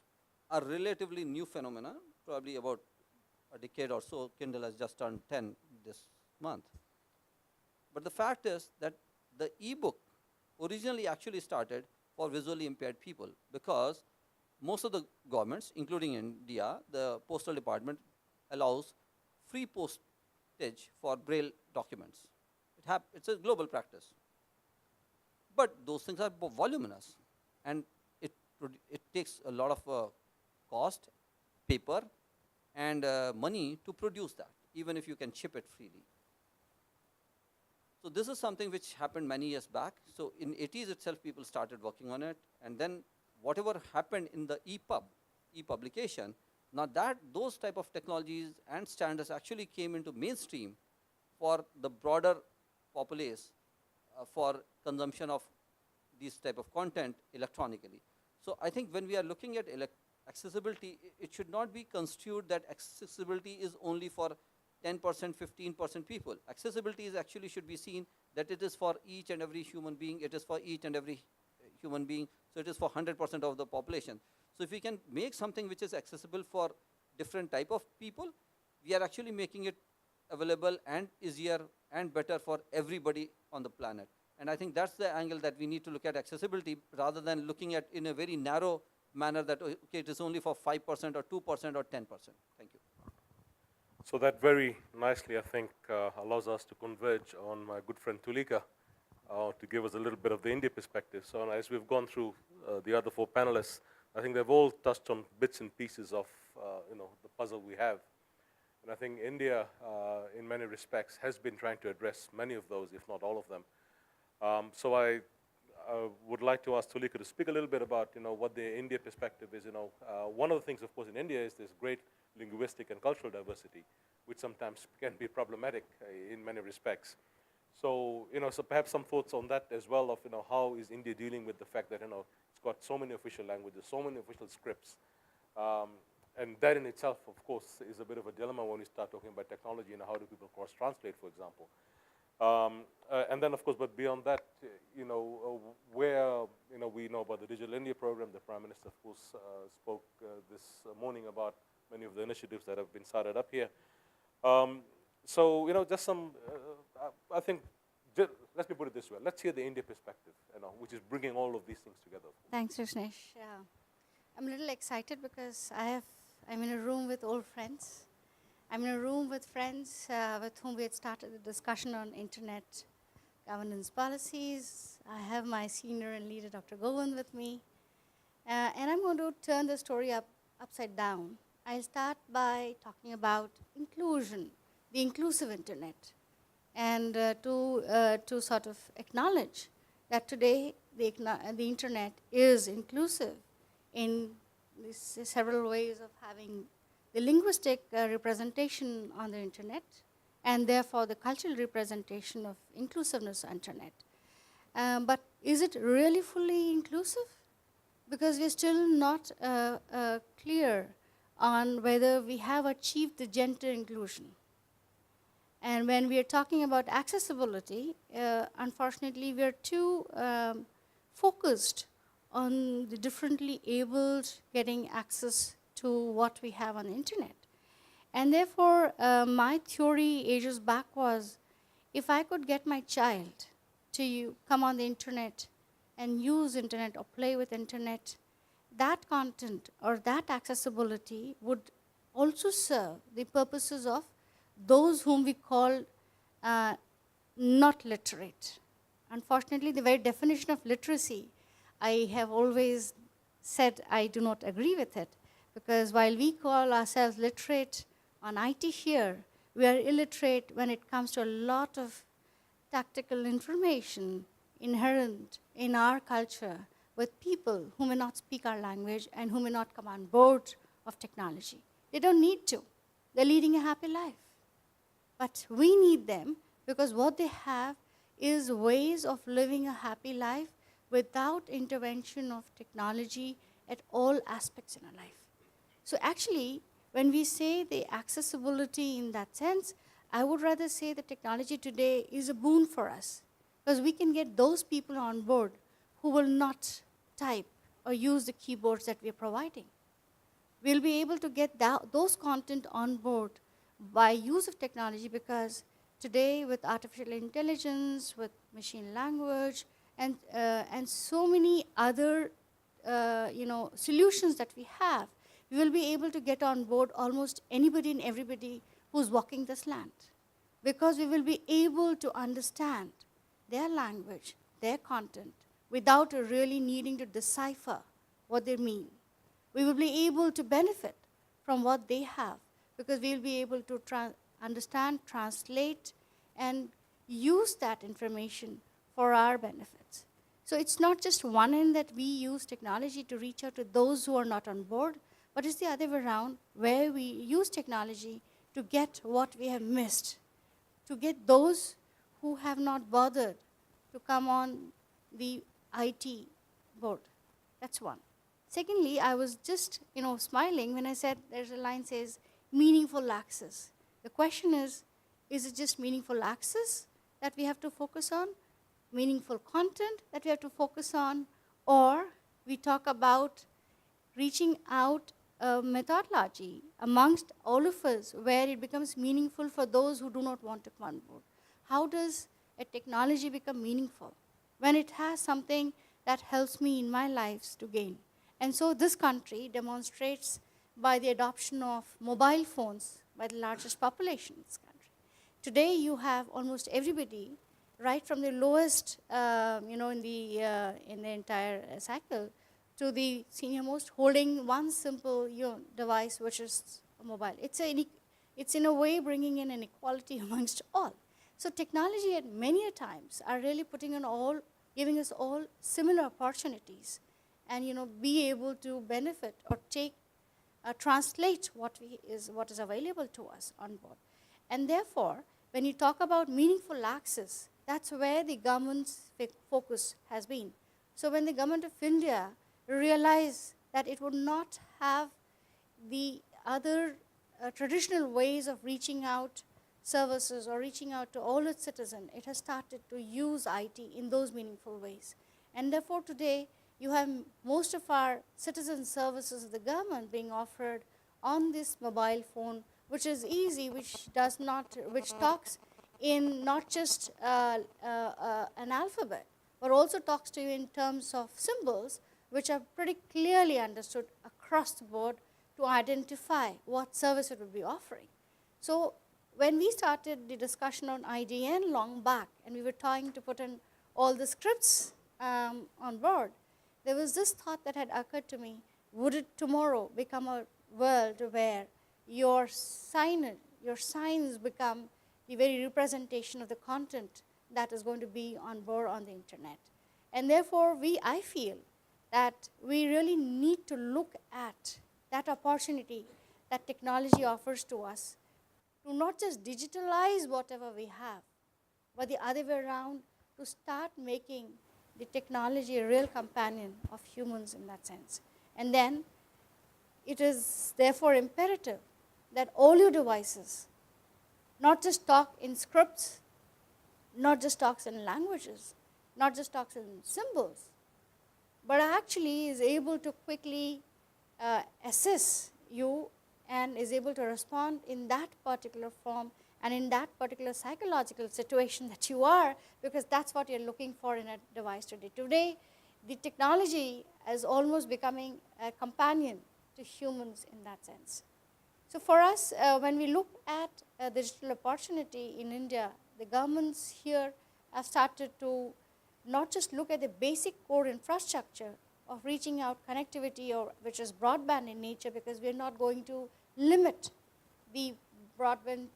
are relatively new phenomena, probably about a decade or so. Kindle has just turned 10 this month. But the fact is that the e-book originally actually started for visually impaired people, because most of the governments, including India, the postal department allows free postage for braille documents. It's a global practice. But those things are voluminous, and it takes a lot of cost, paper, and money to produce that, even if you can ship it freely. So this is something which happened many years back. So in 80s itself, people started working on it, and then whatever happened in the EPUB, e-publication, now that those type of technologies and standards actually came into mainstream for the broader populace for consumption of this type of content electronically. So I think when we are looking at accessibility, it should not be construed that accessibility is only for 10%, 15% people. Accessibility is actually should be seen that it is for each and every human being. It is for each and every human being. So it is for 100% of the population. So if we can make something which is accessible for different type of people, we are actually making it available and easier and better for everybody on the planet. And I think that's the angle that we need to look at accessibility, rather than looking at in a very narrow manner that, okay, it is only for 5% or 2% or 10%. Thank you. So that very nicely, I think, allows us to converge on my good friend Tulika to give us a little bit of the India perspective. So as we've gone through the other four panelists, I think they've all touched on bits and pieces of the puzzle we have. And I think India, in many respects, has been trying to address many of those, if not all of them. So I would like to ask Tulika to speak a little bit about what the India perspective is. One of the things, of course, in India is this great linguistic and cultural diversity, which sometimes can be problematic in many respects. So, so perhaps some thoughts on that as well, of how is India dealing with the fact that it's got so many official languages, so many official scripts, and that in itself, of course, is a bit of a dilemma when we start talking about technology and how do people cross-translate, for example. And then, of course, but beyond that, where we know about the Digital India program. The Prime Minister, of course, spoke this morning about many of the initiatives that have been started up here. So, just some, I think, let me put it this way. Let's hear the India perspective, which is bringing all of these things together. Thanks, Rishnesh. I'm a little excited because I'm in a room with old friends. I'm in a room with friends with whom we had started the discussion on internet governance policies. I have my senior and leader, Dr. Govind, with me. And I'm going to turn the story upside down. I'll start by talking about inclusion, the inclusive internet, and to sort of acknowledge that today the internet is inclusive in several ways of having the linguistic representation on the internet, and therefore the cultural representation of inclusiveness on internet. But is it really fully inclusive? Because we're still not clear on whether we have achieved the gender inclusion. And when we are talking about accessibility, unfortunately, we are too focused on the differently abled getting access to what we have on the internet. And therefore, my theory ages back was, if I could get my child to come on the internet and use internet or play with internet, that content or that accessibility would also serve the purposes of those whom we call not literate. Unfortunately, the very definition of literacy, I have always said I do not agree with it, because while we call ourselves literate on IT here, we are illiterate when it comes to a lot of tactical information inherent in our culture with people who may not speak our language and who may not come on board of technology. They don't need to. They're leading a happy life. But we need them because what they have is ways of living a happy life without intervention of technology at all aspects in our life. So actually, when we say the accessibility in that sense, I would rather say that technology today is a boon for us, because we can get those people on board who will not type or use the keyboards that we're providing. We'll be able to get those content on board by use of technology, because today with artificial intelligence, with machine language, and so many other solutions that we have, we will be able to get on board almost anybody and everybody who's walking this land, because we will be able to understand their language, their content, without really needing to decipher what they mean. We will be able to benefit from what they have, because we will be able to understand, translate, and use that information for our benefits. So it's not just one end that we use technology to reach out to those who are not on board, but it's the other way around, where we use technology to get what we have missed, to get those who have not bothered to come on the IT board. That's one. Secondly, I was just smiling when I said there's a line says meaningful access. The question is it just meaningful access that we have to focus on, meaningful content that we have to focus on, or we talk about reaching out a methodology amongst all of us where it becomes meaningful for those who do not want to come on board? How does a technology become meaningful when it has something that helps me in my lives to gain? And so this country demonstrates by the adoption of mobile phones by the largest population in this country. Today you have almost everybody, right from the lowest in the entire cycle to the senior most, holding one simple device, which is a mobile. It's in a way bringing in an equality amongst all. So technology at many times are really giving us all similar opportunities, and be able to benefit or translate what is available to us on board. And therefore, when you talk about meaningful access, that's where the government's focus has been. So when the government of India realized that it would not have the other traditional ways of reaching out services or reaching out to all its citizens, it has started to use IT in those meaningful ways. And therefore today, you have most of our citizen services of the government being offered on this mobile phone, which is easy, which talks in not just an alphabet, but also talks to you in terms of symbols, which are pretty clearly understood across the board to identify what service it would be offering. So when we started the discussion on IDN long back, and we were trying to put in all the scripts on board, there was this thought that had occurred to me: would it tomorrow become a world where your signs become the very representation of the content that is going to be on board on the internet? And therefore, I feel that we really need to look at that opportunity that technology offers to us to not just digitalize whatever we have, but the other way around, to start making the technology a real companion of humans in that sense. And then it is therefore imperative that all your devices not just talk in scripts, not just talks in languages, not just talks in symbols, but actually is able to quickly assess you and is able to respond in that particular form and in that particular psychological situation that you are, because that's what you're looking for in a device today. Today, the technology is almost becoming a companion to humans in that sense. So for us, when we look at digital opportunity in India, the governments here have started to not just look at the basic core infrastructure of reaching out connectivity, or which is broadband in nature, because we're not going to limit the broadband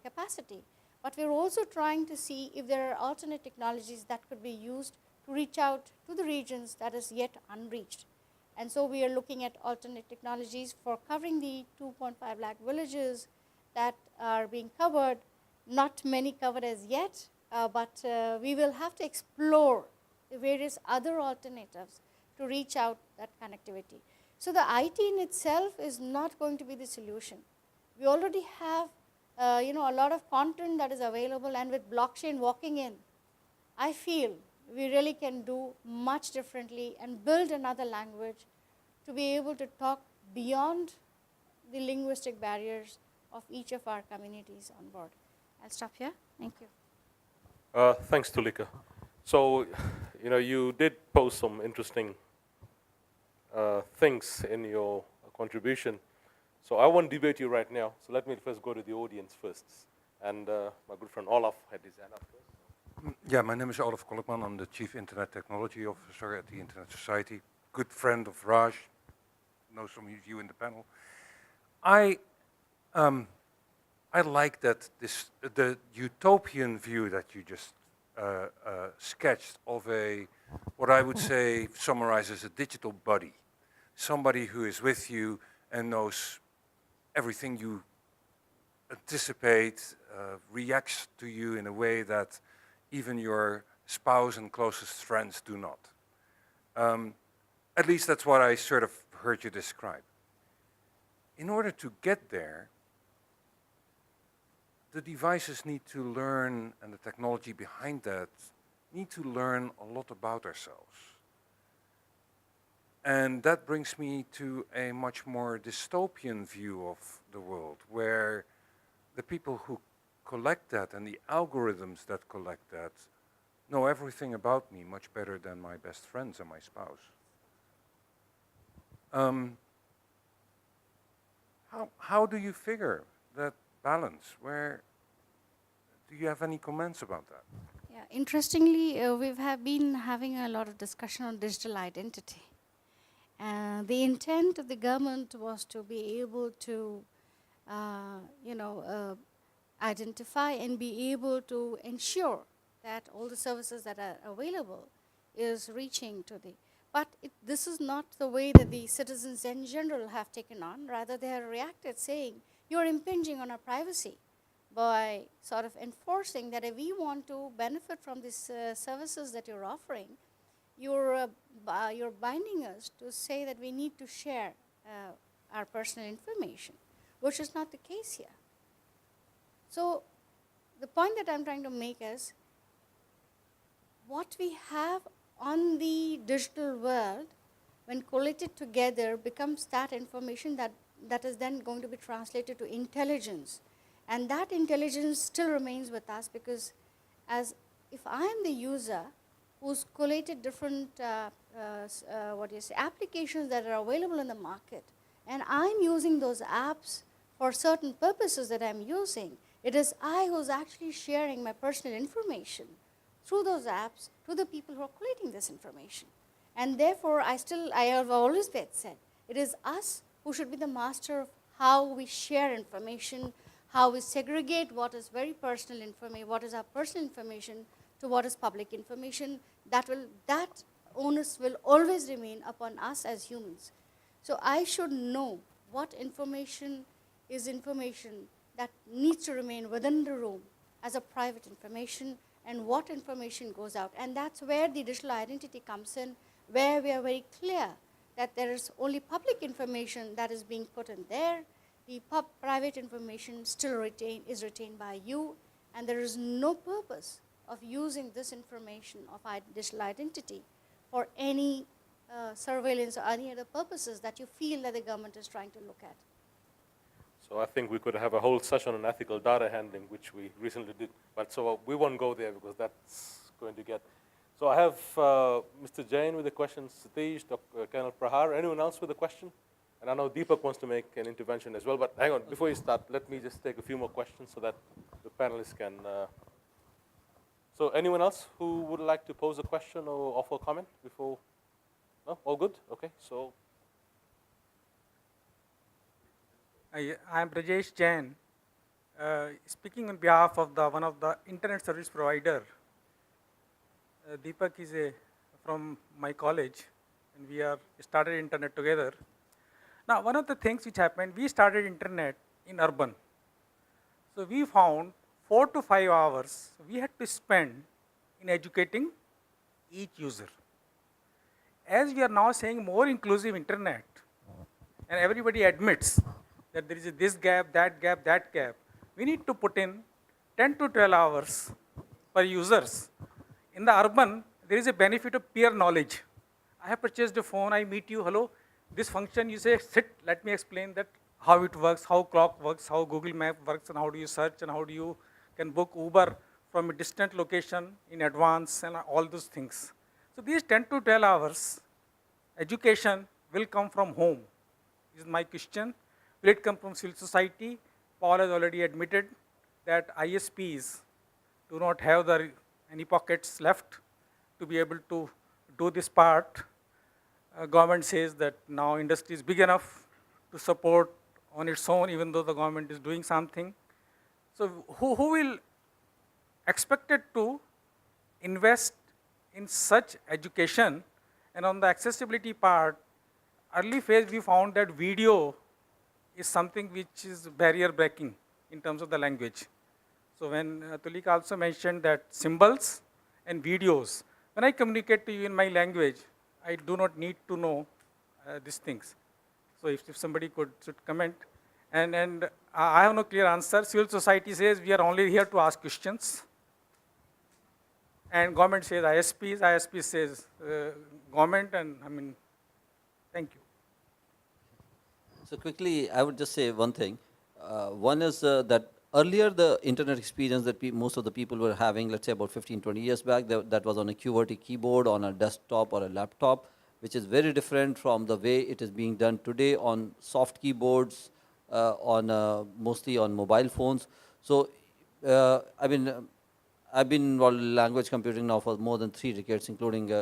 capacity. But we're also trying to see if there are alternate technologies that could be used to reach out to the regions that is yet unreached. And so we are looking at alternate technologies for covering the 2.5 lakh villages that are being covered. Not many covered as yet, but we will have to explore the various other alternatives to reach out that connectivity. So the IT in itself is not going to be the solution. We already have a lot of content that is available, and with blockchain walking in, I feel we really can do much differently and build another language to be able to talk beyond the linguistic barriers of each of our communities on board. I'll stop here. Thank you. Thanks, Tulika. So, you did post some interesting things in your contribution. So I won't debate you right now. So let me first go to the audience first. And my good friend Olaf had his hand up first. Yeah, my name is Olaf Kolkman. I'm the Chief Internet Technology Officer at the Internet Society. Good friend of Raj. Know some of you in the panel. I like that the utopian view that you just sketched of what I would say summarizes a digital buddy. Somebody who is with you and knows everything you anticipate, reacts to you in a way that even your spouse and closest friends do not. At least that's what I sort of heard you describe. In order to get there, the devices need to learn, and the technology behind that need to learn a lot about ourselves. And that brings me to a much more dystopian view of the world, where the people who collect that and the algorithms that collect that know everything about me much better than my best friends and my spouse. How do you figure that balance? Do you have any comments about that? Yeah, interestingly, we've been having a lot of discussion on digital identity. The intent of the government was to be able to, identify and be able to ensure that all the services that are available is reaching to the. But this is not the way that the citizens in general have taken on. Rather, they have reacted saying, you're impinging on our privacy by sort of enforcing that if we want to benefit from these services that you're offering, you're binding us to say that we need to share our personal information, which is not the case here. So the point that I'm trying to make is, what we have on the digital world, when collated together, becomes that information that is then going to be translated to intelligence. And that intelligence still remains with us, because if I am the user who's collated different applications that are available in the market, and I'm using those apps for certain purposes that I'm using, it is I who's actually sharing my personal information through those apps to the people who are collating this information. And therefore, I have always said, it is us who should be the master of how we share information, how we segregate what is very personal information, what is our personal information to what is public information. That onus will always remain upon us as humans. So I should know what information is information that needs to remain within the room as a private information, and what information goes out. And that's where the digital identity comes in, where we are very clear that there is only public information that is being put in there. The private information still is retained by you, and there is no purpose of using this information of digital identity for any surveillance or any other purposes that you feel that the government is trying to look at. So I think we could have a whole session on ethical data handling, which we recently did. But so we won't go there because that's going to get. So I have Mr. Jain with a question, Satish, Colonel Prahar. Anyone else with a question? And I know Deepak wants to make an intervention as well. But hang on, before you start, let me just take a few more questions so that the panelists can. So anyone else who would like to pose a question or offer a comment before? No? All good? Okay. So. I am Brajesh Jain, speaking on behalf of one of the internet service provider. Deepak is from my college, and we are started internet together. Now, one of the things which happened, we started internet in urban. So we found 4 to 5 hours we had to spend in educating each user. As we are now saying more inclusive internet, and everybody admits that there is this gap, that gap, that gap, we need to put in 10 to 12 hours per users. In the urban, there is a benefit of peer knowledge. I have purchased a phone, I meet you, hello, this function, you say, sit, let me explain that how it works, how clock works, how Google Map works, and how do you search, and how do you can book Uber from a distant location in advance, and all those things. So these 10 to 12 hours, education will come from home, is my question. Will it come from civil society? Paul has already admitted that ISPs do not have any pockets left to be able to do this part. Government says that now industry is big enough to support on its own, even though the government is doing something. So who will expected to invest in such education? And on the accessibility part, early phase we found that video is something which is barrier breaking in terms of the language. So when Tulika also mentioned that symbols and videos, when I communicate to you in my language, I do not need to know these things. So if somebody should comment. And I have no clear answer. Civil society says we are only here to ask questions. And government says ISPs, ISP says government, and I mean, thank you. So quickly, I would just say one thing. One is that earlier the internet experience that most of the people were having, let's say about 15, 20 years back, that was on a QWERTY keyboard, on a desktop or a laptop, which is very different from the way it is being done today on soft keyboards, mostly on mobile phones. So, I've been involved in language computing now for more than 3 decades, including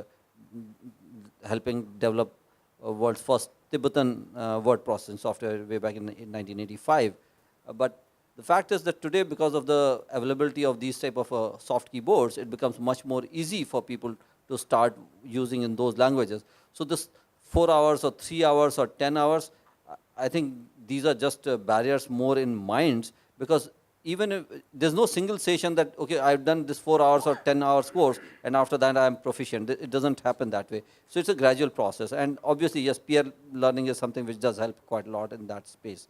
helping develop world's first Tibetan word processing software way back in 1985. But the fact is that today, because of the availability of these type of soft keyboards, it becomes much more easy for people to start using in those languages. So this 4 hours or 3 hours or 10 hours, I think these are just barriers more in minds, because even if there's no single session that, okay, I've done this 4 hours or 10 hours course, and after that I'm proficient. It doesn't happen that way. So it's a gradual process. And obviously, yes, peer learning is something which does help quite a lot in that space.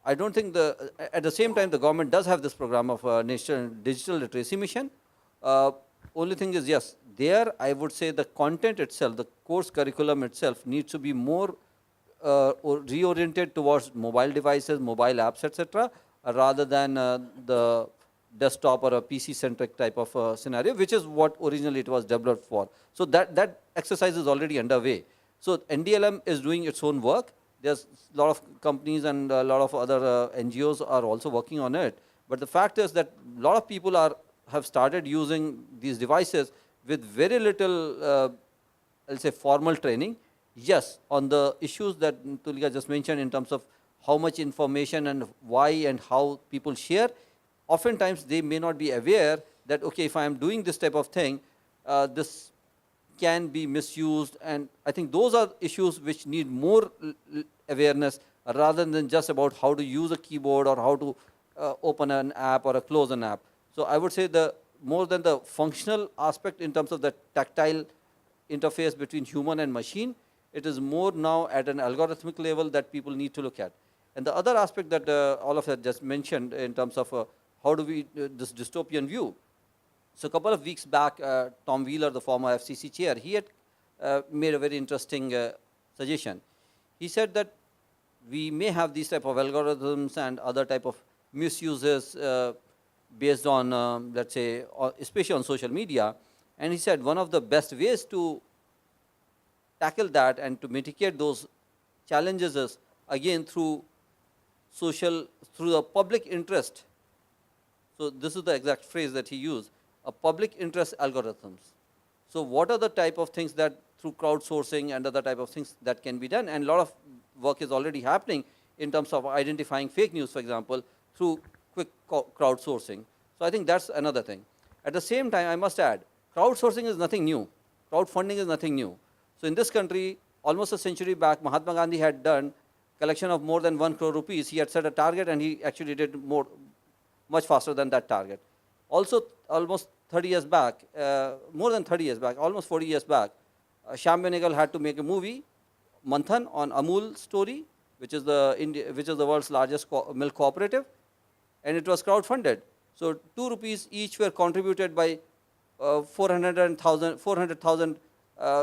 I don't think at the same time, the government does have this program of National Digital Literacy Mission. Only thing is, yes, there I would say the content itself, the course curriculum itself needs to be more reoriented towards mobile devices, mobile apps, etc., rather than the desktop or a PC-centric type of scenario, which is what originally it was developed for. So that exercise is already underway. So NDLM is doing its own work. There's a lot of companies and a lot of other NGOs are also working on it. But the fact is that a lot of people are have started using these devices with very little, I'll say, formal training. Yes, on the issues that Tulika just mentioned in terms of how much information and why and how people share, oftentimes they may not be aware that, okay, if I am doing this type of thing, this can be misused, and I think those are issues which need more awareness rather than just about how to use a keyboard or how to open an app or close an app. So I would say the more than the functional aspect in terms of the tactile interface between human and machine, it is more now at an algorithmic level that people need to look at. And the other aspect that all of that just mentioned in terms of how do we, this dystopian view. So a couple of weeks back, Tom Wheeler, the former FCC chair, he had made a very interesting suggestion. He said that we may have these type of algorithms and other type of misuses based on, let's say, especially on social media. And he said one of the best ways to tackle that and to mitigate those challenges is, again, through the public interest. So this is the exact phrase that he used, a public interest algorithms. So what are the type of things that through crowdsourcing and other type of things that can be done? And a lot of work is already happening in terms of identifying fake news, for example, through quick crowdsourcing. So I think that's another thing. At the same time, I must add, crowdsourcing is nothing new. Crowdfunding is nothing new. So in this country, almost a century back, Mahatma Gandhi had done collection of more than 1 crore rupees. He had set a target and he actually did much faster than that target. Also, almost 30 years back, more than 30 years back, almost 40 years back, Shyam Benegal had to make a movie, Manthan, on Amul story, which is the world's largest milk cooperative, and it was crowdfunded. So 2 rupees each were contributed by 400,000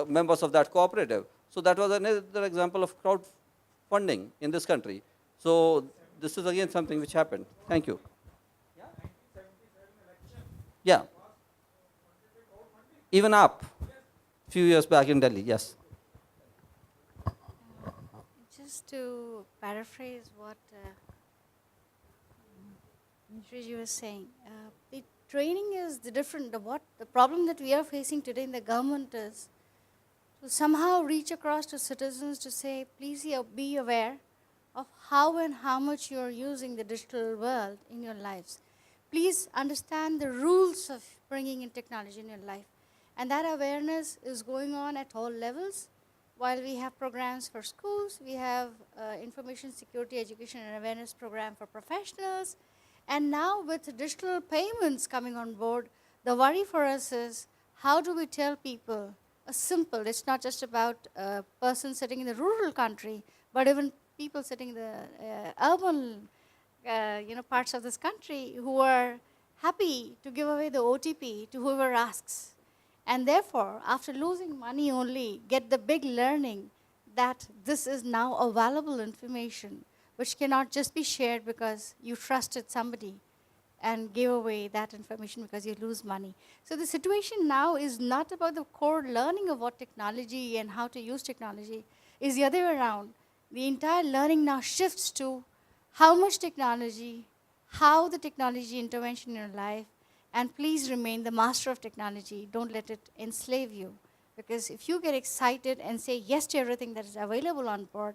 members of that cooperative. So that was another example of crowdfunding in this country. So this is again something which happened. Thank you. Yeah. Even up, few years back in Delhi, yes. Just to paraphrase what Niraj was saying, the training is the the problem that we are facing today in the government is to somehow reach across to citizens to say, please be aware of how and how much you are using the digital world in your lives. Please understand the rules of bringing in technology in your life. And that awareness is going on at all levels. While we have programs for schools, we have information security, education, and awareness program for professionals. And now with digital payments coming on board, the worry for us is how do we tell people it's not just about a person sitting in the rural country, but even people sitting in the urban parts of this country who are happy to give away the OTP to whoever asks. And therefore, after losing money only, get the big learning that this is now available information, which cannot just be shared because you trusted somebody and gave away that information because you lose money. So the situation now is not about the core learning of what technology and how to use technology, is the other way around. The entire learning now shifts to how much technology, how the technology intervention in your life, and please remain the master of technology. Don't let it enslave you. Because if you get excited and say yes to everything that is available on board,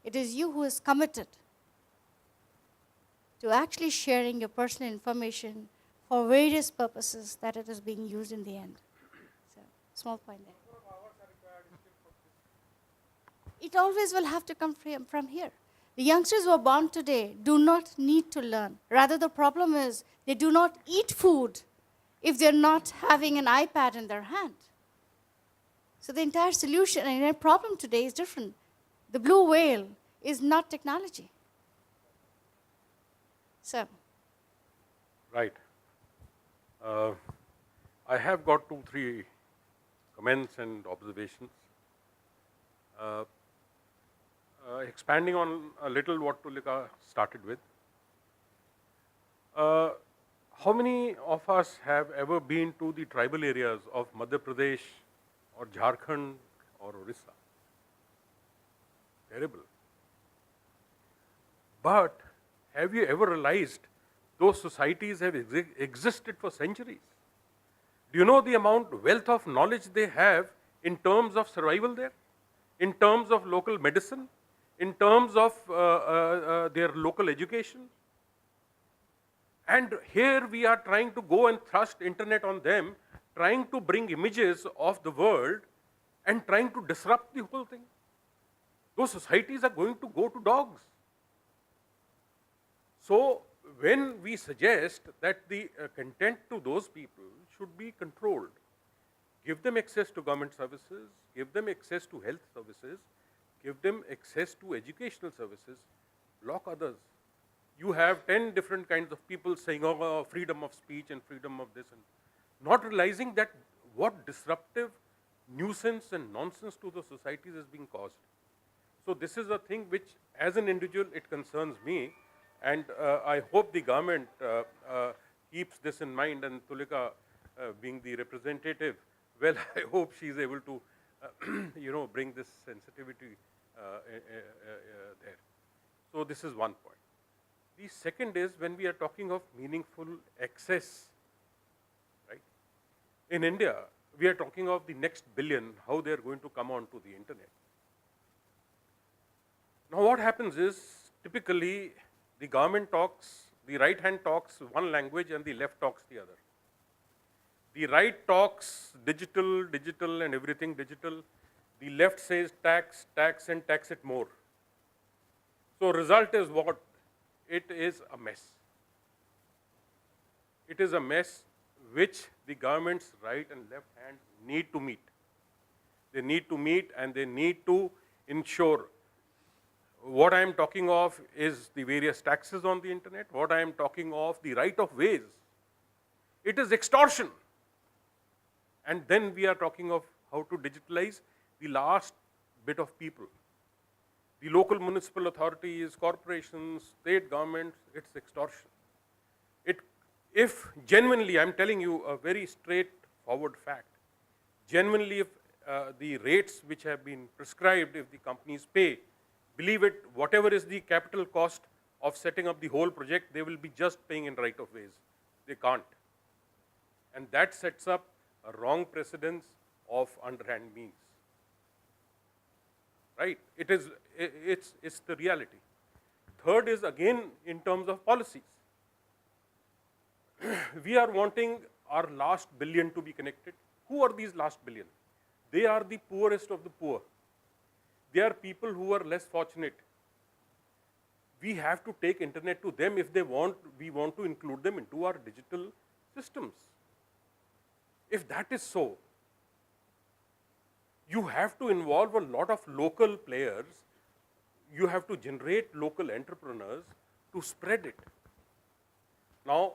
it is you who is committed to actually sharing your personal information for various purposes that it is being used in the end. So, small point there. It always will have to come from here. The youngsters who are born today do not need to learn. Rather, the problem is they do not eat food if they're not having an iPad in their hand. So the entire solution and the problem today is different. The blue whale is not technology. So. Right. I have got 2-3 comments and observations. Expanding on a little what Tulika started with. How many of us have ever been to the tribal areas of Madhya Pradesh or Jharkhand or Orissa? Terrible. But have you ever realized those societies have existed for centuries? Do you know the wealth of knowledge they have in terms of survival there, in terms of local medicine, in terms of their local education? And here we are trying to go and thrust internet on them, trying to bring images of the world and trying to disrupt the whole thing. Those societies are going to go to dogs. So when we suggest that the content to those people should be controlled, give them access to government services, give them access to health services, give them access to educational services, block others. You have 10 different kinds of people saying, oh, freedom of speech and freedom of this, and not realizing that what disruptive nuisance and nonsense to the societies is being caused. So this is a thing which, as an individual, it concerns me, and I hope the government keeps this in mind, and Tulika being the representative, well, I hope she is able to, bring this sensitivity there. So this is one point. The second is when we are talking of meaningful access, right? In India, we are talking of the next billion, how they are going to come onto the internet. Now what happens is, typically the government talks, the right hand talks one language and the left talks the other. The right talks digital, digital and everything digital. The left says tax, tax and tax it more. So result is what? It is a mess. It is a mess which the government's right and left hand need to meet. They need to meet and they need to ensure. What I am talking of is the various taxes on the internet. What I am talking of, the right of ways. It is extortion. And then we are talking of how to digitalize the last bit of people. The local municipal authorities, corporations, state governments, it's extortion. If genuinely, I'm telling you a very straightforward fact, genuinely if the rates which have been prescribed, if the companies pay, believe it, whatever is the capital cost of setting up the whole project, they will be just paying in right of ways. They can't. And that sets up a wrong precedence of underhand means. Right? It's the reality. Third is again in terms of policies. We are wanting our last billion to be connected. Who are these last billion? They are the poorest of the poor. They are people who are less fortunate. We have to take internet to them if they want, we want to include them into our digital systems. If that is so, you have to involve a lot of local players. You have to generate local entrepreneurs to spread it. Now,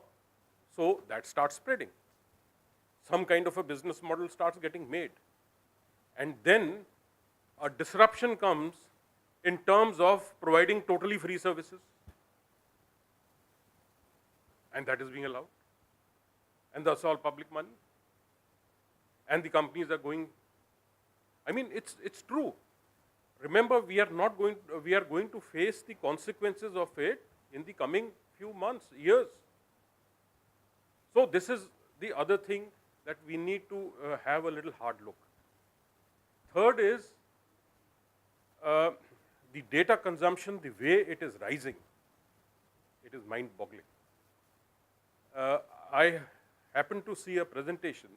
so that starts spreading. Some kind of a business model starts getting made. And then a disruption comes in terms of providing totally free services. And that is being allowed. And that's all public money. And the companies are going, I mean, it's true. Remember, we are going to face the consequences of it in the coming few months, years. So this is the other thing that we need to have a little hard look. Third is the data consumption, the way it is rising. It is mind-boggling. I happened to see a presentation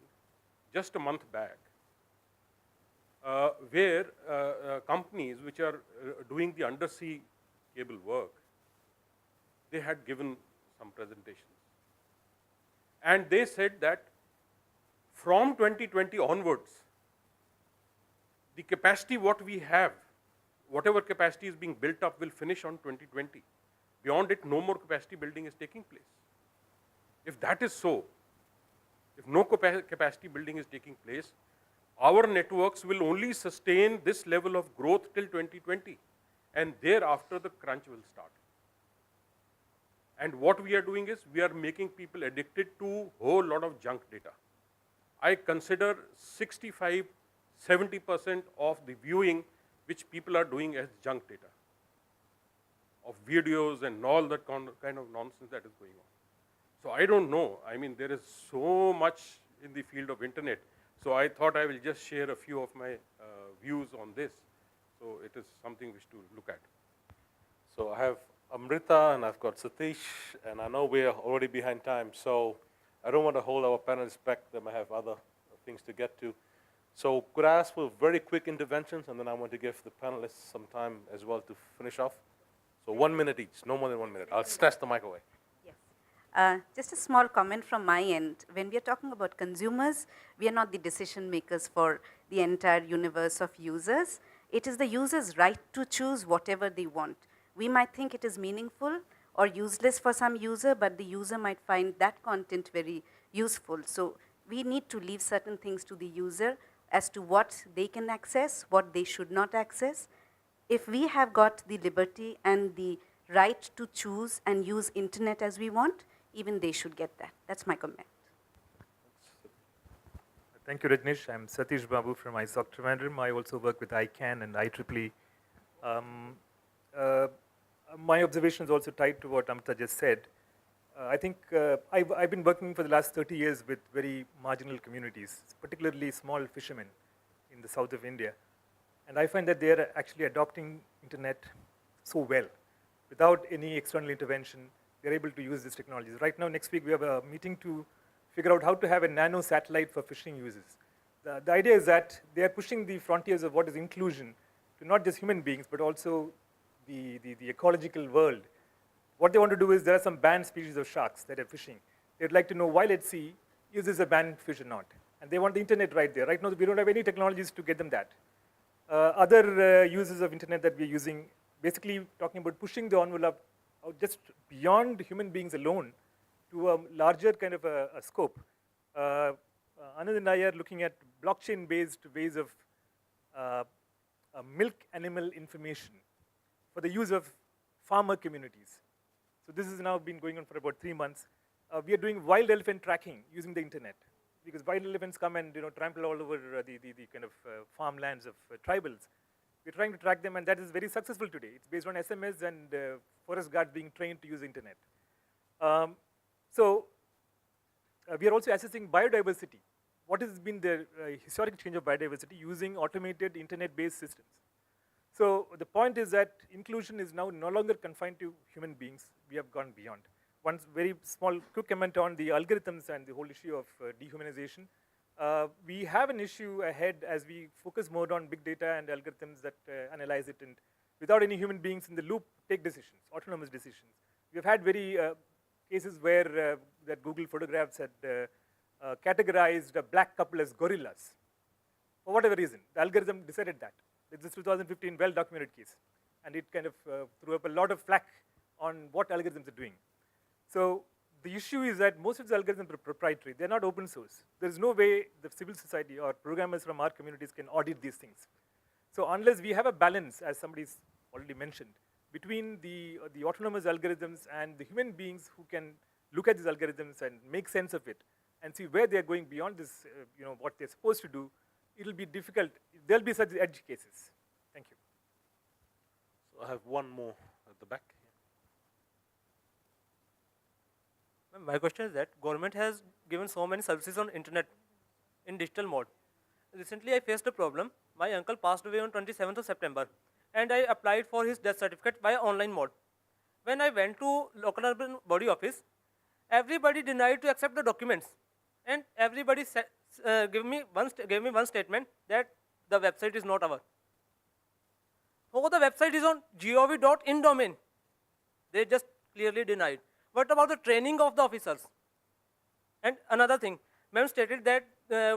just a month back where companies which are doing the undersea cable work, they had given some presentations. And they said that from 2020 onwards, the capacity what we have, whatever capacity is being built up will finish on 2020. Beyond it, no more capacity building is taking place. If that is so, if no capacity building is taking place, our networks will only sustain this level of growth till 2020. And thereafter, the crunch will start. And what we are doing is, we are making people addicted to a whole lot of junk data. I consider 65–70% of the viewing which people are doing as junk data, of videos and all that kind of nonsense that is going on. So I don't know. I mean, there is so much in the field of internet. So I thought I will just share a few of my views on this. So it is something which to look at. So I have Amrita and I've got Satish, and I know we're already behind time, so I don't want to hold our panelists back. They might have other things to get to. So could I ask for very quick interventions, and then I want to give the panelists some time as well to finish off. So 1 minute each, no more than 1 minute. I'll snatch the mic away. Yes. Just a small comment from my end. When we are talking about consumers, we are not the decision makers for the entire universe of users. It is the user's right to choose whatever they want. We might think it is meaningful or useless for some user, but the user might find that content very useful. So we need to leave certain things to the user as to what they can access, what they should not access. If we have got the liberty and the right to choose and use internet as we want, even they should get that. That's my comment. Thank you, Rajneesh. I'm Satish Babu from ISOC Trivandrum. I also work with ICANN and IEEE. My observation is also tied to what Amrita just said. I think I've been working for the last 30 years with very marginal communities, particularly small fishermen in the south of India. And I find that they are actually adopting internet so well. Without any external intervention, they're able to use these technologies. Right now, next week, we have a meeting to figure out how to have a nano satellite for fishing users. The idea is that they are pushing the frontiers of what is inclusion to not just human beings, but also the ecological world. What they want to do is there are some banned species of sharks that are fishing. They'd like to know while at sea, is this a banned fish or not? And they want the internet right there. Right now, we don't have any technologies to get them that. Other uses of internet that we're using, basically talking about pushing the envelope just beyond human beings alone to a larger kind of a scope. Anand and I are looking at blockchain-based ways of milk animal information for the use of farmer communities. So this has now been going on for about 3 months. We are doing wild elephant tracking using the internet, because wild elephants come and trample all over the kind of farmlands of tribals. We're trying to track them, and that is very successful today. It's based on SMS and forest guards being trained to use internet. We are also assessing biodiversity. What has been the historic change of biodiversity using automated internet-based systems? So the point is that inclusion is now no longer confined to human beings. We have gone beyond. One very small quick comment on the algorithms and the whole issue of dehumanization. We have an issue ahead as we focus more on big data and algorithms that analyze it and without any human beings in the loop take decisions, autonomous decisions. We've had very cases where that Google Photographs had categorized a black couple as gorillas. For whatever reason, the algorithm decided that. It's a 2015 well-documented case. And it kind of threw up a lot of flack on what algorithms are doing. So the issue is that most of the algorithms are proprietary. They're not open source. There's no way the civil society or programmers from our communities can audit these things. So unless we have a balance, as somebody's already mentioned, between the autonomous algorithms and the human beings who can look at these algorithms and make sense of it and see where they're going beyond this, what they're supposed to do, it'll be difficult. There'll be such edge cases. Thank you. So I have one more at the back. My question is that government has given so many services on internet in digital mode. Recently, I faced a problem. My uncle passed away on 27th of September, and I applied for his death certificate via online mode. When I went to local urban body office, everybody denied to accept the documents, and everybody gave me one statement that the website is not ours. So the website is on gov.in domain. They just clearly denied. What about the training of the officers? And another thing, ma'am stated that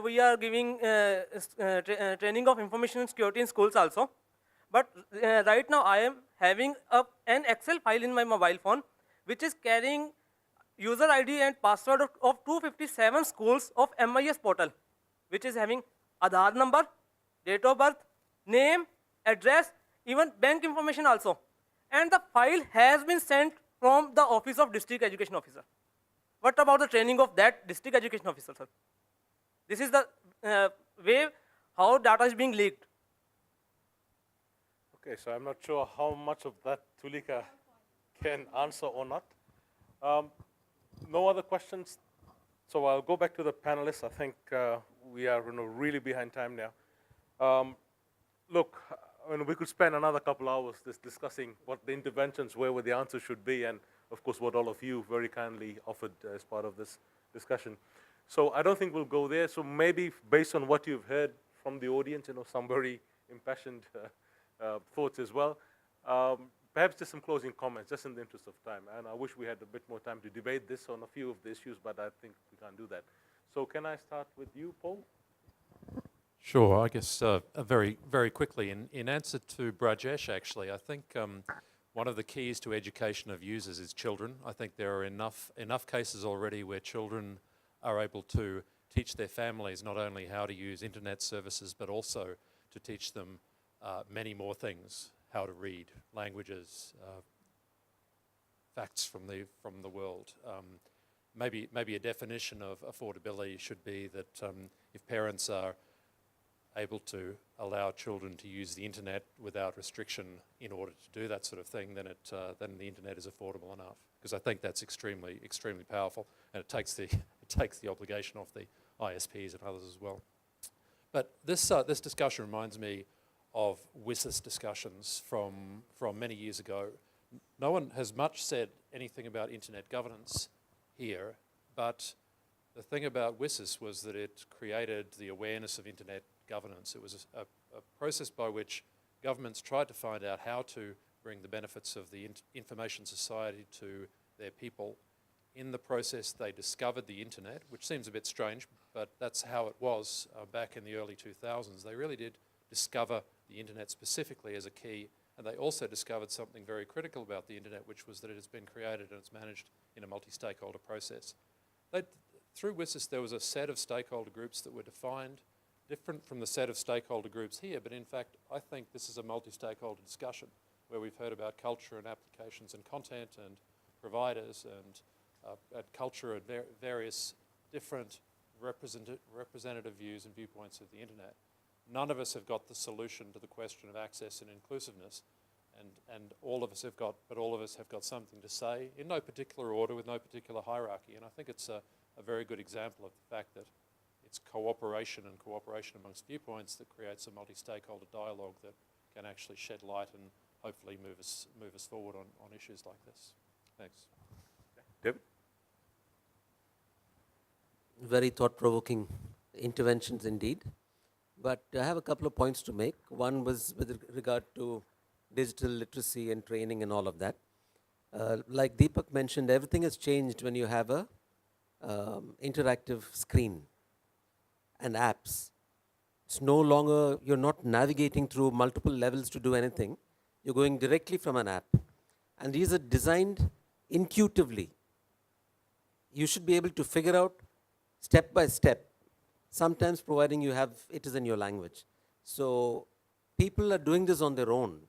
we are giving training of information security in schools also. But right now I am having an Excel file in my mobile phone which is carrying user ID and password of 257 schools of MIS portal, which is having Aadhaar number, date of birth, name, address, even bank information also. And the file has been sent from the office of district education officer. What about the training of that district education officer, sir? This is the way how data is being leaked. Okay, so I'm not sure how much of that Tulika can answer or not. No other questions? So I'll go back to the panelists. I think we are really behind time now. Look, we could spend another couple hours discussing what the interventions were, what the answers should be, and of course what all of you very kindly offered as part of this discussion. So I don't think we'll go there. So maybe based on what you've heard from the audience, some very impassioned thoughts as well. Perhaps just some closing comments, just in the interest of time. And I wish we had a bit more time to debate this on a few of the issues, but I think we can't do that. So can I start with you, Paul? Sure, I guess very, very quickly, in answer to Brajesh, actually, I think one of the keys to education of users is children. I think there are enough cases already where children are able to teach their families not only how to use internet services, but also to teach them many more things, how to read languages, facts from the world. Maybe a definition of affordability should be that if parents are able to allow children to use the internet without restriction in order to do that sort of thing, then the internet is affordable enough. Because I think that's extremely powerful, and it takes the obligation off the ISPs and others as well. But this discussion reminds me of WSIS discussions from many years ago. No one has much said anything about internet governance here, but the thing about WSIS was that it created the awareness of internet governance. It was a process by which governments tried to find out how to bring the benefits of the information society to their people. In the process, they discovered the internet, which seems a bit strange, but that's how it was back in the early 2000s. They really did discover the internet specifically as a key, and they also discovered something very critical about the internet, which was that it has been created and it's managed in a multi-stakeholder process. Through WSIS, there was a set of stakeholder groups that were defined, different from the set of stakeholder groups here, but in fact, I think this is a multi-stakeholder discussion where we've heard about culture and applications and content and providers and culture and various different representative views and viewpoints of the internet. None of us have got the solution to the question of access and inclusiveness, and all of us have got something to say in no particular order with no particular hierarchy. And I think it's a very good example of the fact that it's cooperation amongst viewpoints that creates a multi-stakeholder dialogue that can actually shed light and hopefully move us forward on issues like this. Thanks. David? Very thought-provoking interventions indeed. But I have a couple of points to make. One was with regard to digital literacy and training and all of that. Like Deepak mentioned, everything has changed when you have a interactive screen and apps. It's no longer, you're not navigating through multiple levels to do anything. You're going directly from an app. And these are designed intuitively. You should be able to figure out step by step, sometimes providing it is in your language. So people are doing this on their own,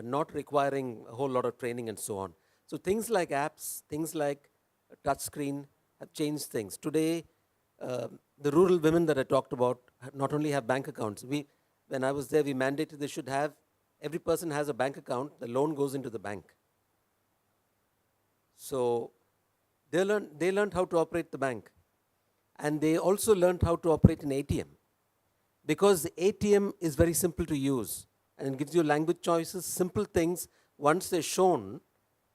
not requiring a whole lot of training and so on. So things like apps, things like touchscreen have changed things. Today, the rural women that I talked about not only have bank accounts. When I was there, we mandated they should have, every person has a bank account, the loan goes into the bank. So they learned how to operate the bank. And they also learned how to operate an ATM. Because the ATM is very simple to use and it gives you language choices, simple things. Once they're shown,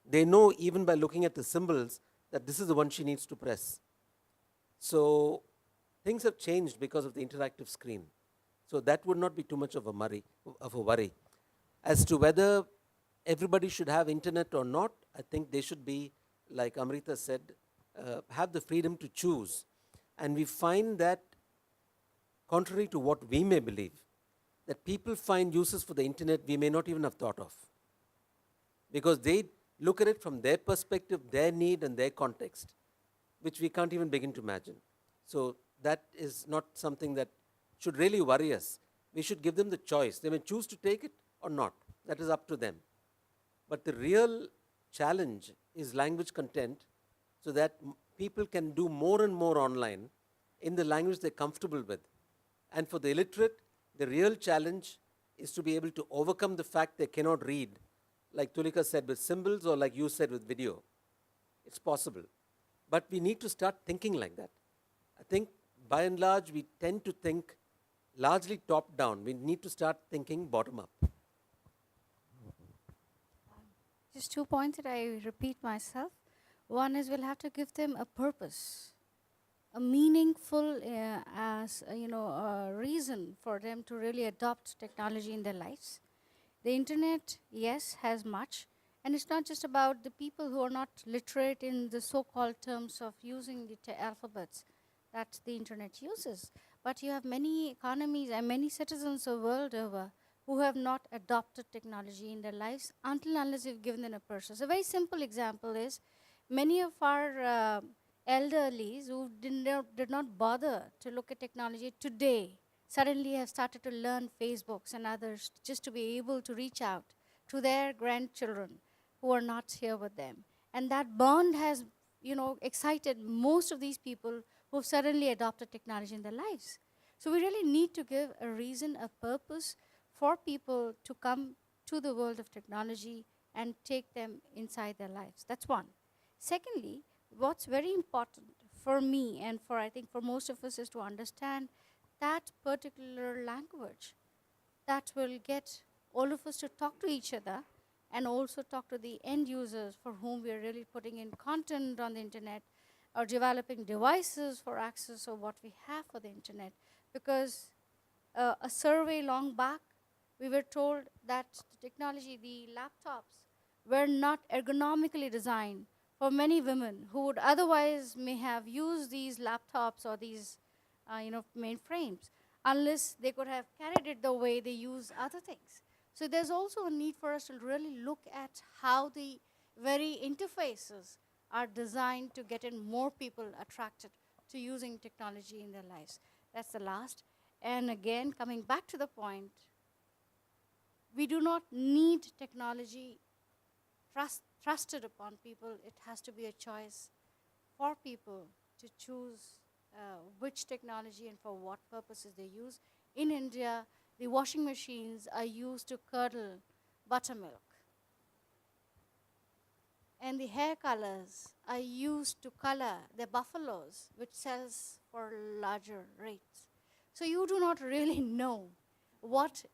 they know even by looking at the symbols that this is the one she needs to press. So things have changed because of the interactive screen. So that would not be too much of a worry. As to whether everybody should have internet or not, I think they should be, like Amrita said, have the freedom to choose. And we find that, contrary to what we may believe, that people find uses for the internet we may not even have thought of. Because they look at it from their perspective, their need and their context, which we can't even begin to imagine. So that is not something that should really worry us. We should give them the choice. They may choose to take it or not. That is up to them. But the real challenge is language content so that people can do more and more online in the language they're comfortable with. And for the illiterate, the real challenge is to be able to overcome the fact they cannot read, like Tulika said, with symbols, or like you said, with video. It's possible. But we need to start thinking like that. I think by and large, we tend to think largely top down. We need to start thinking bottom up. Just 2 points that I repeat myself. One is we'll have to give them a purpose, a meaningful reason for them to really adopt technology in their lives. The internet, yes, has much, and it's not just about the people who are not literate in the so-called terms of using the alphabets that the internet uses. But you have many economies and many citizens the world over who have not adopted technology in their lives unless you've given them a purpose. A very simple example is many of our elderlies who did not bother to look at technology today suddenly have started to learn Facebooks and others just to be able to reach out to their grandchildren who are not here with them. And that bond has, excited most of these people who've suddenly adopted technology in their lives. So we really need to give a reason, a purpose for people to come to the world of technology and take them inside their lives. That's one. Secondly, what's very important for me and for, I think, for most of us is to understand that particular language that will get all of us to talk to each other and also talk to the end users for whom we are really putting in content on the internet or developing devices for access of what we have for the internet. Because a survey long back, we were told that the technology, the laptops, were not ergonomically designed for many women who would otherwise may have used these laptops or these mainframes unless they could have carried it the way they use other things. So there's also a need for us to really look at how the very interfaces are designed to get in more people attracted to using technology in their lives. That's the last. And again, coming back to the point, we do not need technology thrusted upon people. It has to be a choice for people to choose which technology and for what purposes they use. In India, the washing machines are used to curdle buttermilk. And the hair colors are used to color the buffaloes, which sells for larger rates. So you do not really know what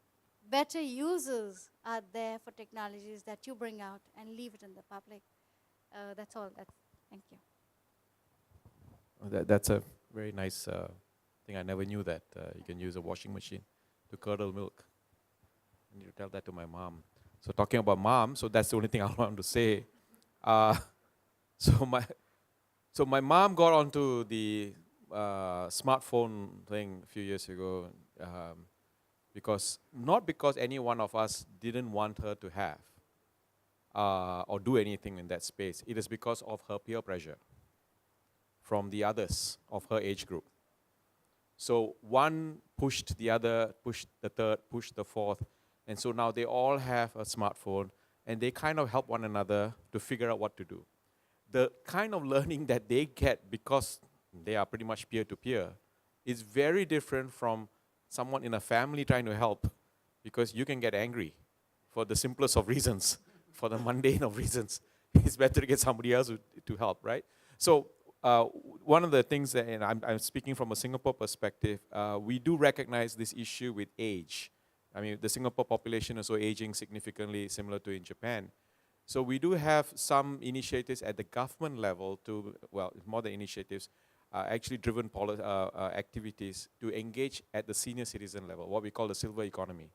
better uses are there for technologies that you bring out and leave it in the public. That's all. Thank you. That's a very nice thing. I never knew that you can use a washing machine to curdle milk. I need to tell that to my mom. So talking about mom, so that's the only thing I want to say. So my mom got onto the smartphone thing a few years ago not because any one of us didn't want her to have or do anything in that space. It is because of her peer pressure from the others of her age group. So one pushed the other, pushed the third, pushed the fourth, and so now they all have a smartphone and they kind of help one another to figure out what to do. The kind of learning that they get because they are pretty much peer-to-peer is very different from someone in a family trying to help, because you can get angry for the simplest of reasons, for the mundane of reasons. It's better to get somebody else to help, right? So one of the things that, and I'm speaking from a Singapore perspective, we do recognize this issue with age. I mean, the Singapore population is also aging significantly, similar to in Japan. So we do have some initiatives at the government level to, well, more than initiatives, actually driven activities to engage at the senior citizen level, what we call the silver economy,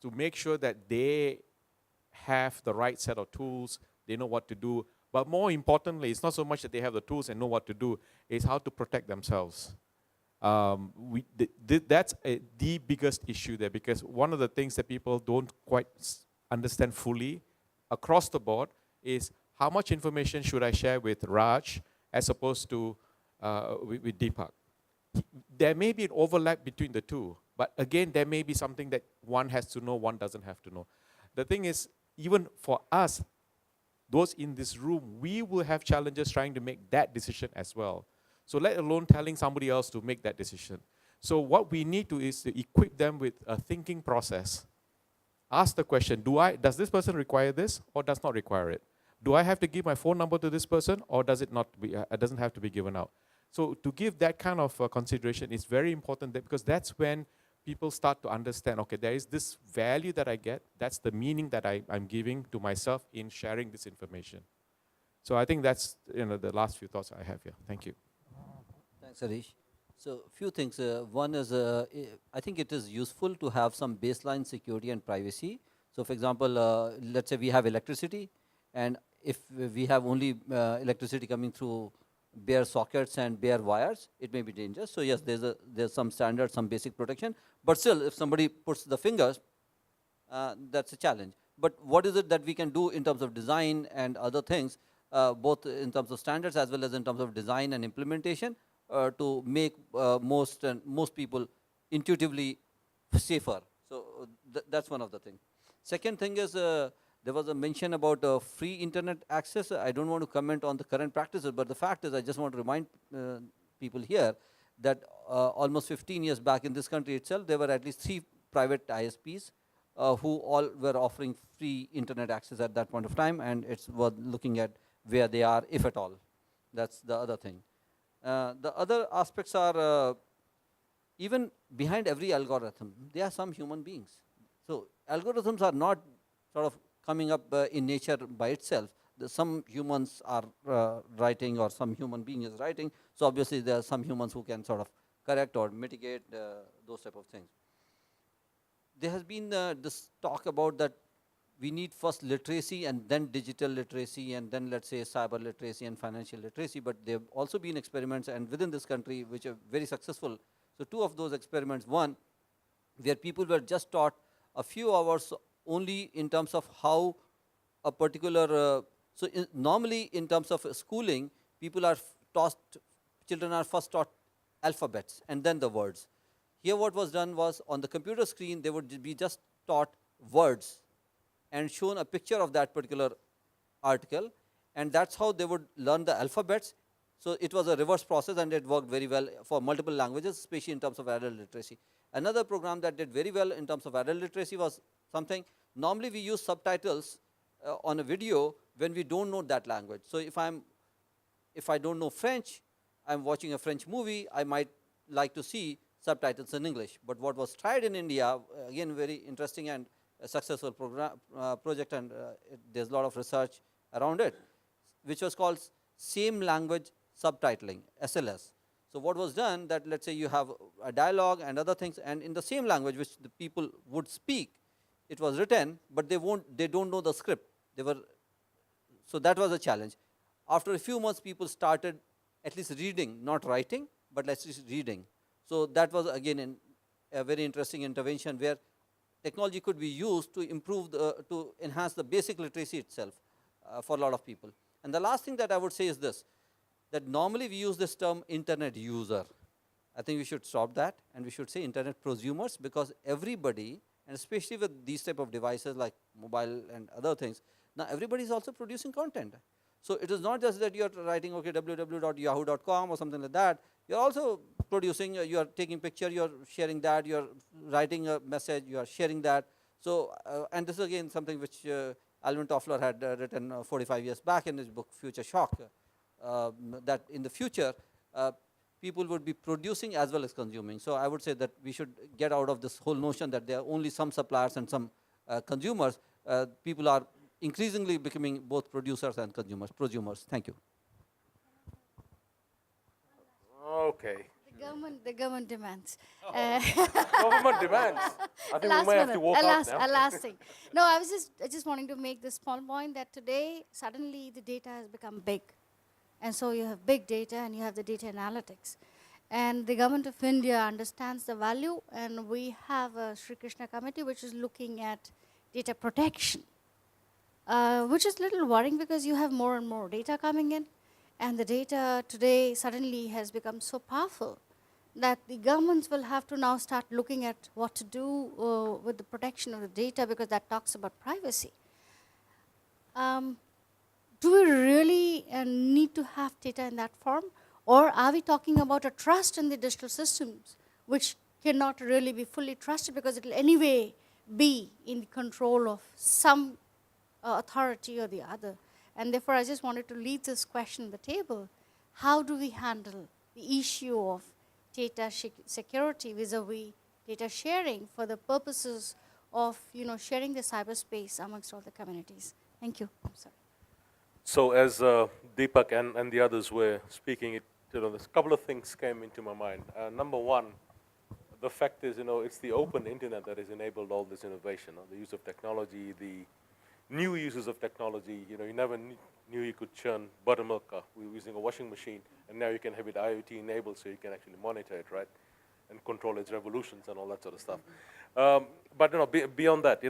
to make sure that they have the right set of tools, they know what to do. But more importantly, it's not so much that they have the tools and know what to do, it's how to protect themselves. That's the biggest issue there, because one of the things that people don't quite understand fully across the board is how much information should I share with Raj as opposed to with Deepak. There may be an overlap between the two, but again, there may be something that one has to know, one doesn't have to know. The thing is, even for us, those in this room, we will have challenges trying to make that decision as well. So let alone telling somebody else to make that decision. So what we need to is to equip them with a thinking process. Ask the question, does this person require this or does not require it? Do I have to give my phone number to this person or does it not be, it doesn't have to be given out? So to give that kind of consideration is very important because that's when people start to understand, okay, there is this value that I get, that's the meaning that I'm giving to myself in sharing this information. So I think that's the last few thoughts I have here. Thank you. Thanks, Harish. So, few things. One is, I think it is useful to have some baseline security and privacy. So, for example, let's say we have electricity, and if we have only electricity coming through bare sockets and bare wires, it may be dangerous. So, yes, there's some standard, some basic protection. But still, if somebody puts the fingers, that's a challenge. But what is it that we can do in terms of design and other things, both in terms of standards as well as in terms of design and implementation, to make most people intuitively safer? So that's one of the things. Second thing is, there was a mention about free internet access. I don't want to comment on the current practices, but the fact is I just want to remind people here that almost 15 years back in this country itself, there were at least 3 private ISPs who all were offering free internet access at that point of time, and it's worth looking at where they are, if at all. That's the other thing. The other aspects are, even behind every algorithm, there are some human beings. So algorithms are not sort of coming up in nature by itself. Some humans are writing, or some human being is writing. So obviously there are some humans who can sort of correct or mitigate those type of things. There has been this talk about that we need first literacy and then digital literacy and then, let's say, cyber literacy and financial literacy. But there have also been experiments and within this country which are very successful. So 2 of those experiments, one where people were just taught a few hours only in terms of how a particular, normally in terms of schooling, children are first taught alphabets and then the words. Here what was done was, on the computer screen, they would be just taught words and shown a picture of that particular article, and that's how they would learn the alphabets. So it was a reverse process, and it worked very well for multiple languages, especially in terms of adult literacy. Another program that did very well in terms of adult literacy was something, normally we use subtitles on a video when we don't know that language. So if I don't know French, I'm watching a French movie, I might like to see subtitles in English. But what was tried in India, again very interesting and a successful project, and there's a lot of research around it, which was called same language subtitling, SLS. So what was done, that let's say you have a dialogue and other things, and in the same language which the people would speak, it was written, but they don't know the script. So that was a challenge. After a few months, people started at least reading, not writing, but at least reading. So that was again a very interesting intervention where technology could be used to improve, to enhance the basic literacy itself for a lot of people. And the last thing that I would say is this, that normally we use this term internet user. I think we should stop that, and we should say internet prosumers, because everybody, and especially with these type of devices like mobile and other things, now everybody is also producing content. So it is not just that you are writing, okay, www.yahoo.com or something like that. You are also producing, you are taking picture, you are sharing that, you are writing a message, you are sharing that. So, and this is again something which Alvin Toffler had written 45 years back in his book Future Shock, that in the future, people would be producing as well as consuming. So I would say that we should get out of this whole notion that there are only some suppliers and some consumers. People are increasingly becoming both producers and consumers, prosumers. Thank you. Okay. The government demands. Government demands. I think we might have to walk out now. Last thing. No, I just wanting to make this small point that today, suddenly the data has become big. And so you have big data and you have the data analytics. And the government of India understands the value, and we have a Sri Krishna committee which is looking at data protection, which is a little worrying because you have more and more data coming in, and the data today suddenly has become so powerful that the governments will have to now start looking at what to do with the protection of the data, because that talks about privacy. Do we really need to have data in that form? Or are we talking about a trust in the digital systems, which cannot really be fully trusted because it will anyway be in the control of some authority or the other? And therefore, I just wanted to leave this question on the table. How do we handle the issue of data security vis-a-vis data sharing for the purposes of sharing the cyberspace amongst all the communities. Thank you. I'm sorry. So as Deepak and the others were speaking, there's a couple of things came into my mind. Number one, the fact is, it's the open internet that has enabled all this innovation, the use of technology, the new uses of technology. You never knew you could churn buttermilk. We were using a washing machine, and now you can have it IoT enabled, so you can actually monitor it, right, and control its revolutions and all that sort of stuff. But beyond that,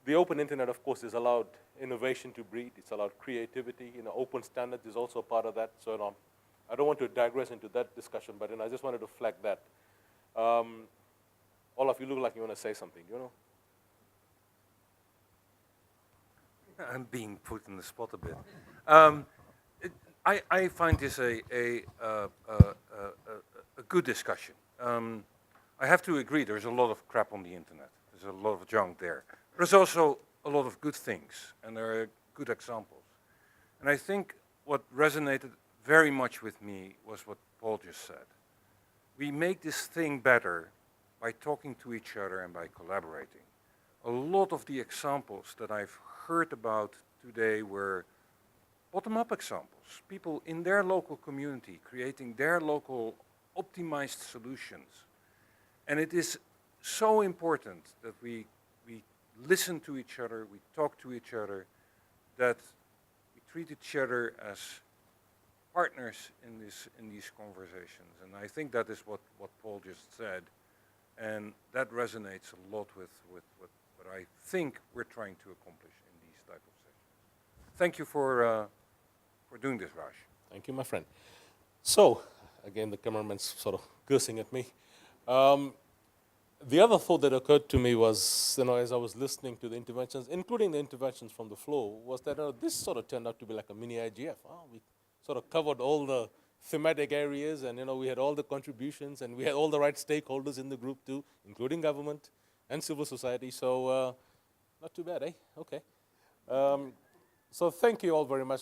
the open internet, of course, has allowed innovation to breed. It's allowed creativity. Open standards is also part of that. So I don't want to digress into that discussion, but I just wanted to flag that. All of you look like you want to say something, I'm being put on the spot a bit. I find this a good discussion. I have to agree, there's a lot of crap on the internet. There's a lot of junk there. There's also a lot of good things, and there are good examples. And I think what resonated very much with me was what Paul just said. We make this thing better by talking to each other and by collaborating. A lot of the examples that I've heard about today were bottom-up examples. People in their local community creating their local optimized solutions. And it is so important that we listen to each other, we talk to each other, that we treat each other as partners in these conversations. And I think that is what Paul just said. And that resonates a lot with what I think we're trying to accomplish in these type of sessions. Thank you for doing this, Raj. Thank you, my friend. So, again, the cameraman's sort of cursing at me. The other thought that occurred to me was, as I was listening to the interventions, including the interventions from the floor, was that this sort of turned out to be like a mini IGF. We sort of covered all the thematic areas, and we had all the contributions, and we had all the right stakeholders in the group too, including government and civil society. So not too bad, eh? Okay. So thank you all very much.